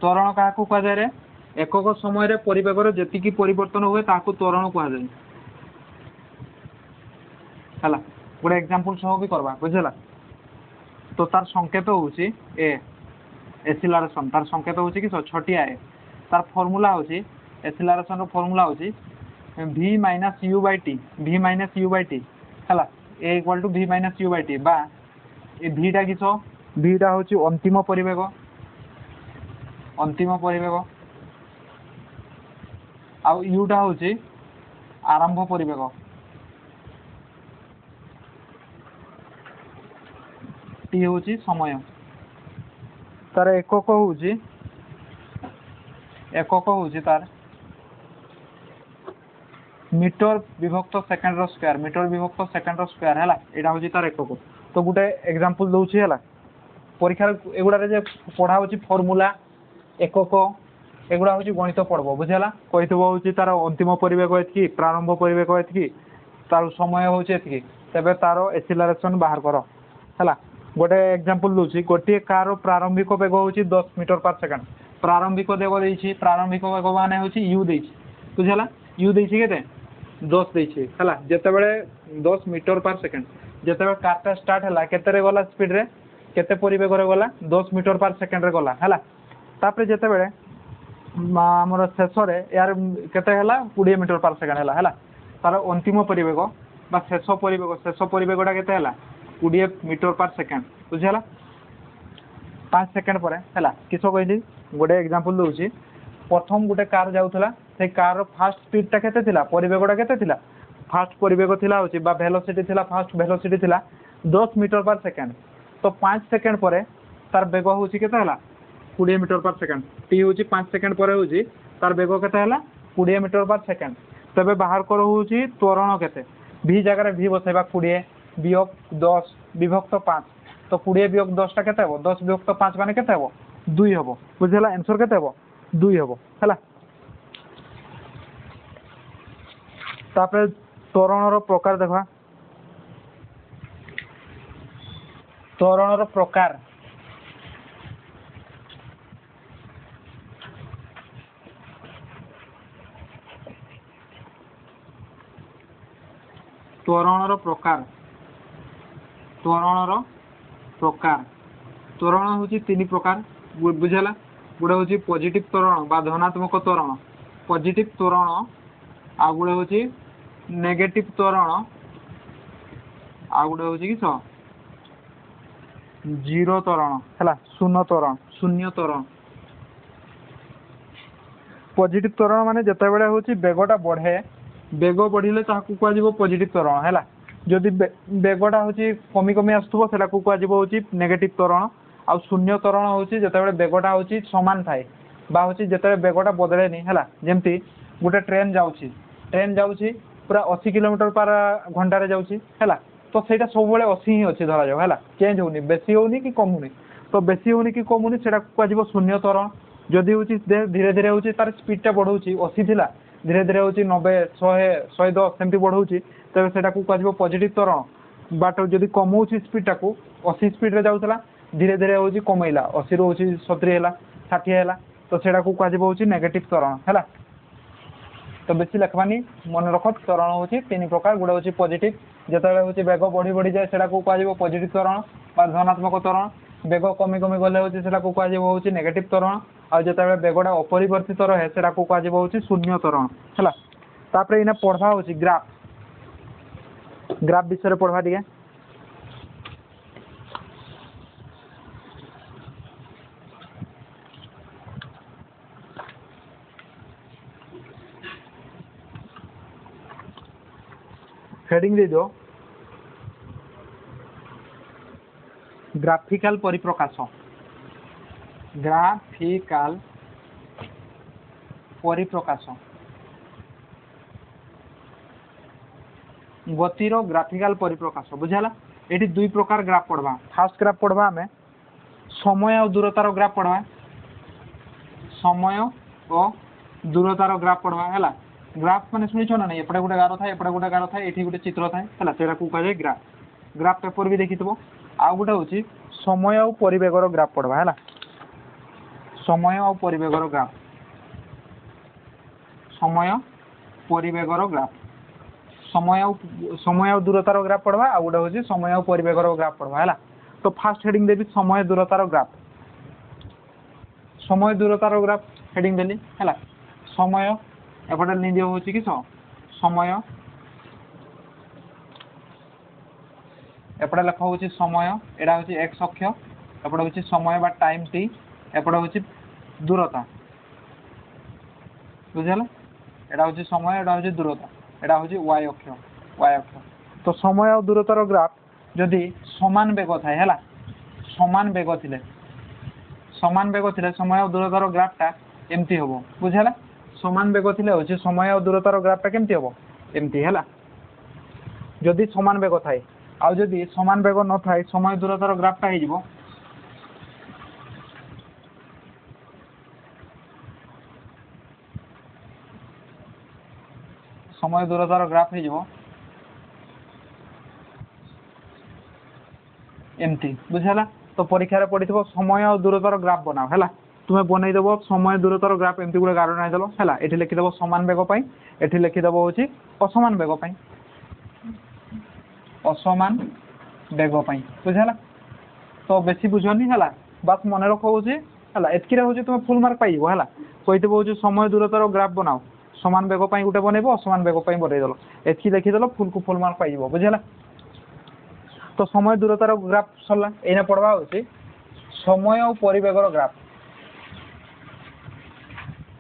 त्वरण काहाकू कहा जाए रे एकक समय रे परिवेगर जेति परिवर्तन हुए ताहाकू त्वरण कहा जाए हैला। गोटे एग्जांपल सह भी करबा बुझला। तो तार संकेत होची ए एक्सीलरेशन तार संकेत होची कि छटिया ए तार फार्मूला होची एक्सीलरेशन रो फार्मूला होची v - u / t हैला a = v - u / t बा ए v टा किछो v टा होची अंतिम परिवेग आउ u टा होची आरंभ परिवेग टी होची समय। तार एकक होची तार मीटर विभक्त सेकंड रो स्क्वायर हैला। एटा होची तार एकक। तो गुटे एग्जांपल दउची हैला परीक्षा एगुडा रे जे पढ़ा होची फार्मूला एकक एगुडा होची गणित पढ़बो बुझला। कहितबो होची तार अंतिम परिवेग एतकी प्रारंभ परिवेग एतकी तार समय होची एतकी तबे तार एक्सीलरेशन बाहर करो हैला। गोटे एग्जांपल दउची गोटे कार प्रारंभिक वेग होची 10 मीटर पर सेकंड प्रारंभिक वेग देइछि प्रारंभिक वेग माने होची u देइछि बुझला। u देइछि केते 10 देइछि हैला। जते बेले 10 मीटर पर सेकंड जते बेले कारटा स्टार्ट हैला केते रे गला स्पीड रे केते परिवेग रे गला 10 मीटर पर सेकंड रे गला हैला। तापरे जते बेले हमर शेष रे यार केते हैला 20 मीटर पर सेकंड हैला तार अंतिम परिवेग बा शेष परिवेगटा केते हैला 20 मीटर पर सेकंड बुझला। 5 सेकंड पर हैला किसो कहली गोटे एग्जांपल दउची प्रथम गोटे कार जाउथला से कार फास्ट स्पीड टा केते थिला परिवेगटा केते थिला फास्ट परिवेग थिला होची बा वेलोसिटी थिला फास्ट वेलोसिटी थिला 10 मीटर पर सेकंड। तो 5 सेकंड पर तार वेग होची केते हैला 20 मीटर पर सेकंड टी होची 5 सेकंड पर होची तार वेग केते हैला 20 मीटर पर सेकंड। तबे बाहर कर होची त्वरण केते v जगह रे v बसेबा 20 वियोग 10 विभक्त 5 तो 20 वियोग 10 टा केते हबो 10 विभक्त 5 माने केते हबो 2 हबो बुझला। आंसर केते हबो 2 हबो हैला। तापरे त्वरण रो प्रकार देखा त्वरण रो प्रकार त्वरण होची 3 प्रकार बुझला। गुडे होची पॉजिटिव त्वरण बा धनात्मक त्वरण पॉजिटिव त्वरण आ गुडे होची नेगेटिव त्वरण आ गुडे होची किस जीरो त्वरण है शून्य त्वरण शून्य त्वरण पॉजिटिव त्वरण माने जते बेले होची बेगटा बढ़े बेग बढ़िले ताकू कह पॉजिटिव त्वरण है जदि बेगटा होची कमी कमी आसुथबो सेटा को कह होची नेगेटिव त्वरण आ शून्य त्वरण होची जते बेले बेगटा होची समान थाए बा होची जते बेगटा बदलेनी है जेमती गोटे ट्रेन जाउची पूरा 80 किलोमीटर पर घंटा रे जाउची है तो सेटा सब बेले 80 ही अच्छी धरा जाओ है चेंज होनी बेसी होनी कि कम होनी तो बेसी होनी कि कम होनी सेटा कह शून्य त्वरण जदि होची धीरे धीरे होची तार स्पीड टा बढ़ौची 80 थिला धीरे धीरे होची 90 100 110 सेमती बढ़ौची तबे सेटा को कह पॉजिटिव त्वरण बाट जदि कमौची स्पीड टा को 80 स्पीड रे जाउतला धीरे धीरे होची कमैला 80 रो होची 70 हैला 60 हैला तो सेटा को कह होची नेगेटिव त्वरण है तो बेसी लिखवानी मन रख त्वरण होची तीन प्रकार गुडा होची पॉजिटिव जेतेबेले होची बेग बढ़ी बढ़ी जाए सेटा को कह पॉजिटिव त्वरण बा धनात्मक त्वरण बेग कमी कमी गले होची सेटा को कह होची नेगेटिव त्वरण आ जेतेबेले बेगटा अपरिवर्तित रहे सेटा को कह होची शून्य त्वरण है तापरे इना पढ़वा होची ग्राफ ग्राफ विषय पढ़वा दिए हेडिंग दे दो ग्राफिकल परिप्रकाश ग्राफिकल परिप्रकाश गतिर ग्राफिकल परिप्रकाश बुझाला एटी दुई प्रकार ग्राफ पढ़वा फास्ट ग्राफ पढ़वा आमे समय और दूरतार ग्राफ पढ़वा समय और दूरतार ग्राफ पढ़वा है ग्राफ मैंने शुणी ना नहीं एपटे गोटे गार था एपटे गोटे गार था ये गोटे चित्र था है से कह ग्राफ ग्राफ पेपर भी देखी आउ गोटे हूँ समय और परिवेगर ग्राफ पढ़वा है समय और परिवेगर ग्राफ समय परिवेगर ग्राफ समय और दूरतार ग्राफ पढ़वा आ गोटे हूँ समय और परिवेगर ग्राफ पढ़वा है तो फास्ट हेडिंग देवी समय दूरतार ग्राफ समय दूरतार ग्राफ हेडिंग देली है समय एपटे निज हूँ कि समय एपटे लेखा हूँ समय एटा हूँ एक्स अक्ष एपटे हूँ समय बा टाइम टी एपटे हूँ दूरता बुझेगा एटा हूँ समय एटा हूँ दूरता एटा हूँ वाई अक्ष तो समय और दूरतार ग्राफ जदि समान बेग थाए है समान बेग थिले समय और दूरतार ग्राफटा एमती हम बुझेगा समान बेग थिले होछि समय और दूरतार ग्राफटा केमती हम एमती है जदि समान बेग थाए आ जदि समान बेग न थाए समय दूरतार ग्राफटा हो समय दूरतार ग्राफ हो एमती बुझेगा तो परीक्षा पड़ी समय और दूरतार ग्राफ बनाओ है तुम्हें बनईदेव समय दूरतार ग्राफ एमती गोटे गार नाईदेल है ये लिखिदेव समान बेग ये लिखिदेव हूँ असमान बेग असमान बेग बुझेगा तो बेसी बुझनी है बात मन रख हूँ है एतकी हूँ तुम फुल मार्क पाइब है कहीदेव हूँ समय दूरतार ग्राफ बनाओ समान बेग गोटे बनइब असमान बेग बनईदेल एतकी लिखिदेल फुल को फुल मार्क पाइब बुझेगा तो समय दूरतार ग्राफ सरला एना पढ़वा हूँ समय और परिवेगर ग्राफ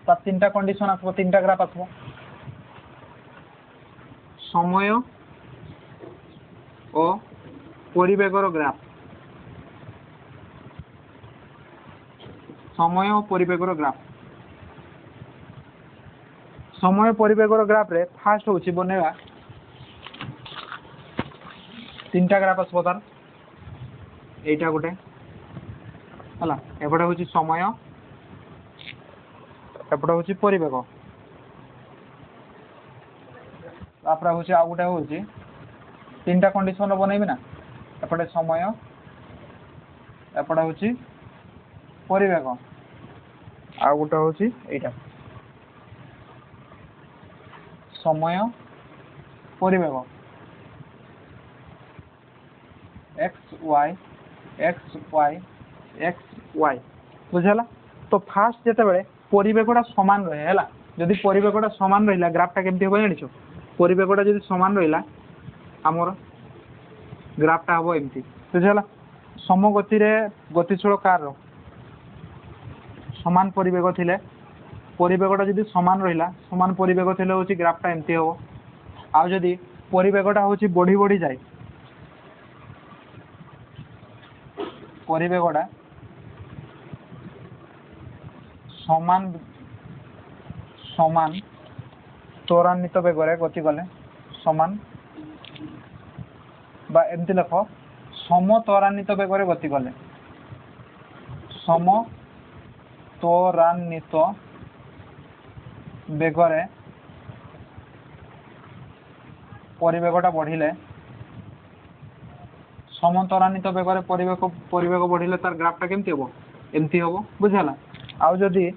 तार तीनटा कंडीशन आसो तीनटा ग्राफ आसो समय और परिवेगर ग्राफ समय और परिवेगर ग्राफ समय परिवेगर ग्राफ रे फास्ट होची बनेवा तीनटा ग्राफ आसो तार एटा गोटे है एपटे हूँ समय एपटे हूँ परिवेग तापर हूँ आउ गोटे हूँ तीनटा कंडीशन बनइबी ना एपटे समय एपटे हूँ परिवेग आउ गोटे हूँ एटा समय परिवेग एक्स वाई बुझेगा तो फास्ट जिते परिवेगटा सामान रहे है जदि परिवेगटा सामान रहा ग्राफटा केमती हम जान परिवेगटा जब सामान रहा आमर ग्राफटा हम एमती बुझेगा समगति रे गतिशील कार समान परिवेग थिले परिवेगटा जदि समान रहिला समान परिवेग थिले होची ग्राफटा एमती हो आ जदि परिवेगटा होची बढ़ी बढ़ी जाए परिवेगटा समान समान त्वरान्वित बेगरे गति कले समान बा एमती लेख सम त्वरान्वित बेगरे गति कले सम त्वरान्वित बेगरे परिवेगटा बढ़िले सम त्वरान्वित बेगरे परिवेग बढ़िले तार ग्राफटा केमती हबो एमती हबो बुझाला आ जदि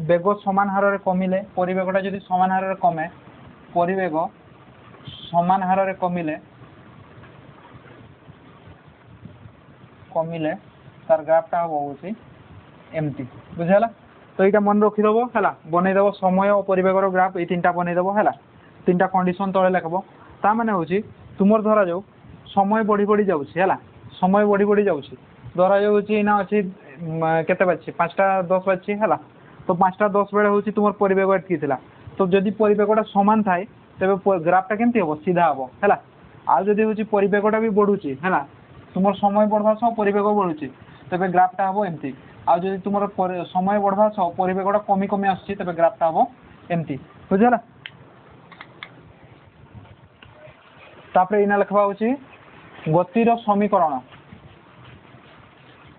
बेग समान हार रे कमिले परिवेगटा जदि समान हार रे कमे परिवेग समान हार रे कमिले कमिले तार ग्राफटा हबो होची एमती बुझाला तो यहाँ मन रखीदेव है बनईदेव समय और परिवेगर ग्राफ ये तीनटा बनईदेव है तीनटा कंडीशन तले लिखब ता माने होची तुमर धरा जाऊ समय बढ़ी बढ़ी जाऊँगी है समय बढ़ी बढ़ी जाऊँगी धरा जाऊँगी अच्छी केते बाजी 5:10 बाजी है तो 5:10 बेले हूँ तुम परिवेग एटकी थी तो जदि परिवेगटा सामान थाए तेज ग्राफटा केमती हम सीधा हम है आदि हूँ परिवेगटा भी बढ़ुची है तुम समय बढ़वा सह परिवेग बढ़ुची तेज ग्राफटा हम एमती आज तुम समय बढ़वा सह परिवेगटा कमी कमी आस ग्राफटा हम एमती बुझेगा तापर इना लिखा हूँ गतिर समीकरण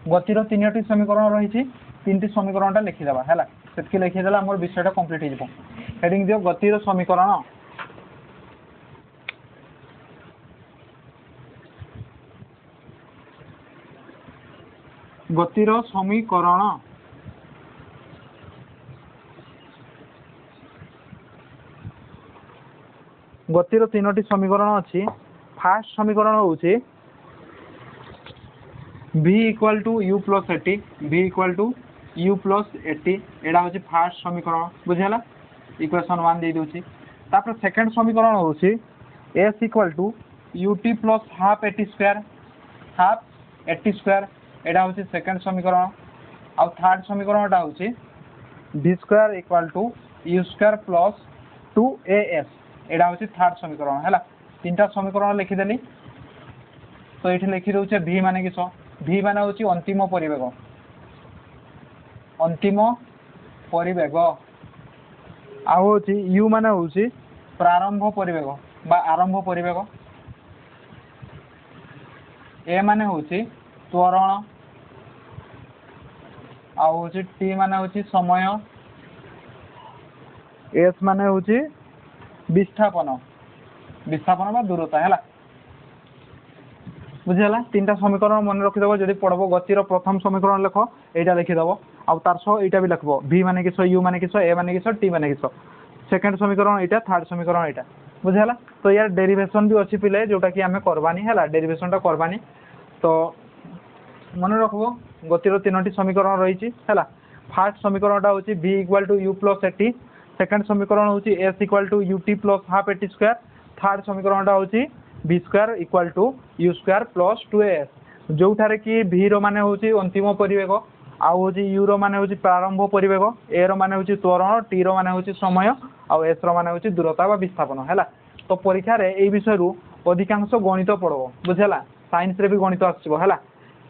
गतिर 3टी समीकरण रही 3टी समीकरणटा लिखिदेवा है से लिखिदेला आम विषयटा कम्प्लीट हो हेडिंग दियो गतिर समीकरण गतिर समीकरण गतिर 3टी समीकरण अच्छी फास्ट समीकरण होची v equal to u plus 80 v equal to u plus 80 एटा होची फास्ट समीकरण बुझेला इक्वेशन 1 दे दोची तापर सेकंड समीकरण होची s equal to ut plus half 80 square एटा होची सेकंड समीकरण आ थर्ड समीकरण एटा होची v square equal to u square plus 2as एटा होची थर्ड समीकरण हैला तीनटा समीकरण लिखि देली तो ये लिखि दउचे v माने किस v माने होची अंतिम परिवेग आ होची u माने होची प्रारंभ परिवेग बा आरंभ परिवेग a माने होची त्वरण आ होची t माने होची समय s माने होची विस्थापन बा दूरता है बुझेगा तीनटा समीकरण मन रखीदेव जब पढ़ब गतिर प्रथम समीकरण लिख यहाँ लिखिदेव आउ तार सह यहाँ भी लिखब v माने किस u माने किस a माने किस t माने किस सेकेंड समीकरण यहाँ थर्ड समीकरण यहाँ बुझेगा तो यार डेरिवेशन भी अच्छी पिले जोटा कि आम करवानी है डेरिवेशनटा करवानी तो मन रखब गतिर 3टी समीकरण रही है फास्ट समीकरणटा हूँ v equal to u plus 80 second समीकरण हूँ s equal to ut plus half 80 square third समीकरणटा हूँ v square equal to u square plus 2as जो कि v रो माने हूँ अंतिम परिवेग आउ हूँ u रो माने हूँ प्रारंभ परिवेग a रो माने हूँ त्वरण t रो माने हूँ समय आउ s रो माने हूँ दूरता व विस्थापन है तो परीक्षा रे ए विषय अधिकांश गणित पढ़ब बुझेगा साइंस रे भी गणित आसो है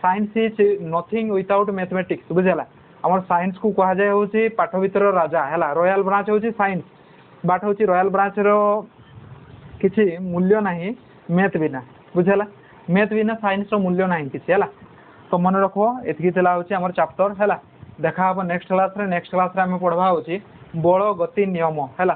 science is nothing without mathematics बुझेगा आम साइंस को कह जाए हूँ पाठ भीतर राजा है रॉयल ब्रांच हूँ साइंस बाट हूँ रॉयल ब्रांच रो किसी मूल्य नहीं मैथ बिना बुझेगा मैथ बिना साइंस रो मूल्य नहीं किसी है तो मन रखो एतिकी हूँ आम चैप्टर है देखा नेक्स्ट क्लास रे आम पढ़वा हूँ बल गति नियम है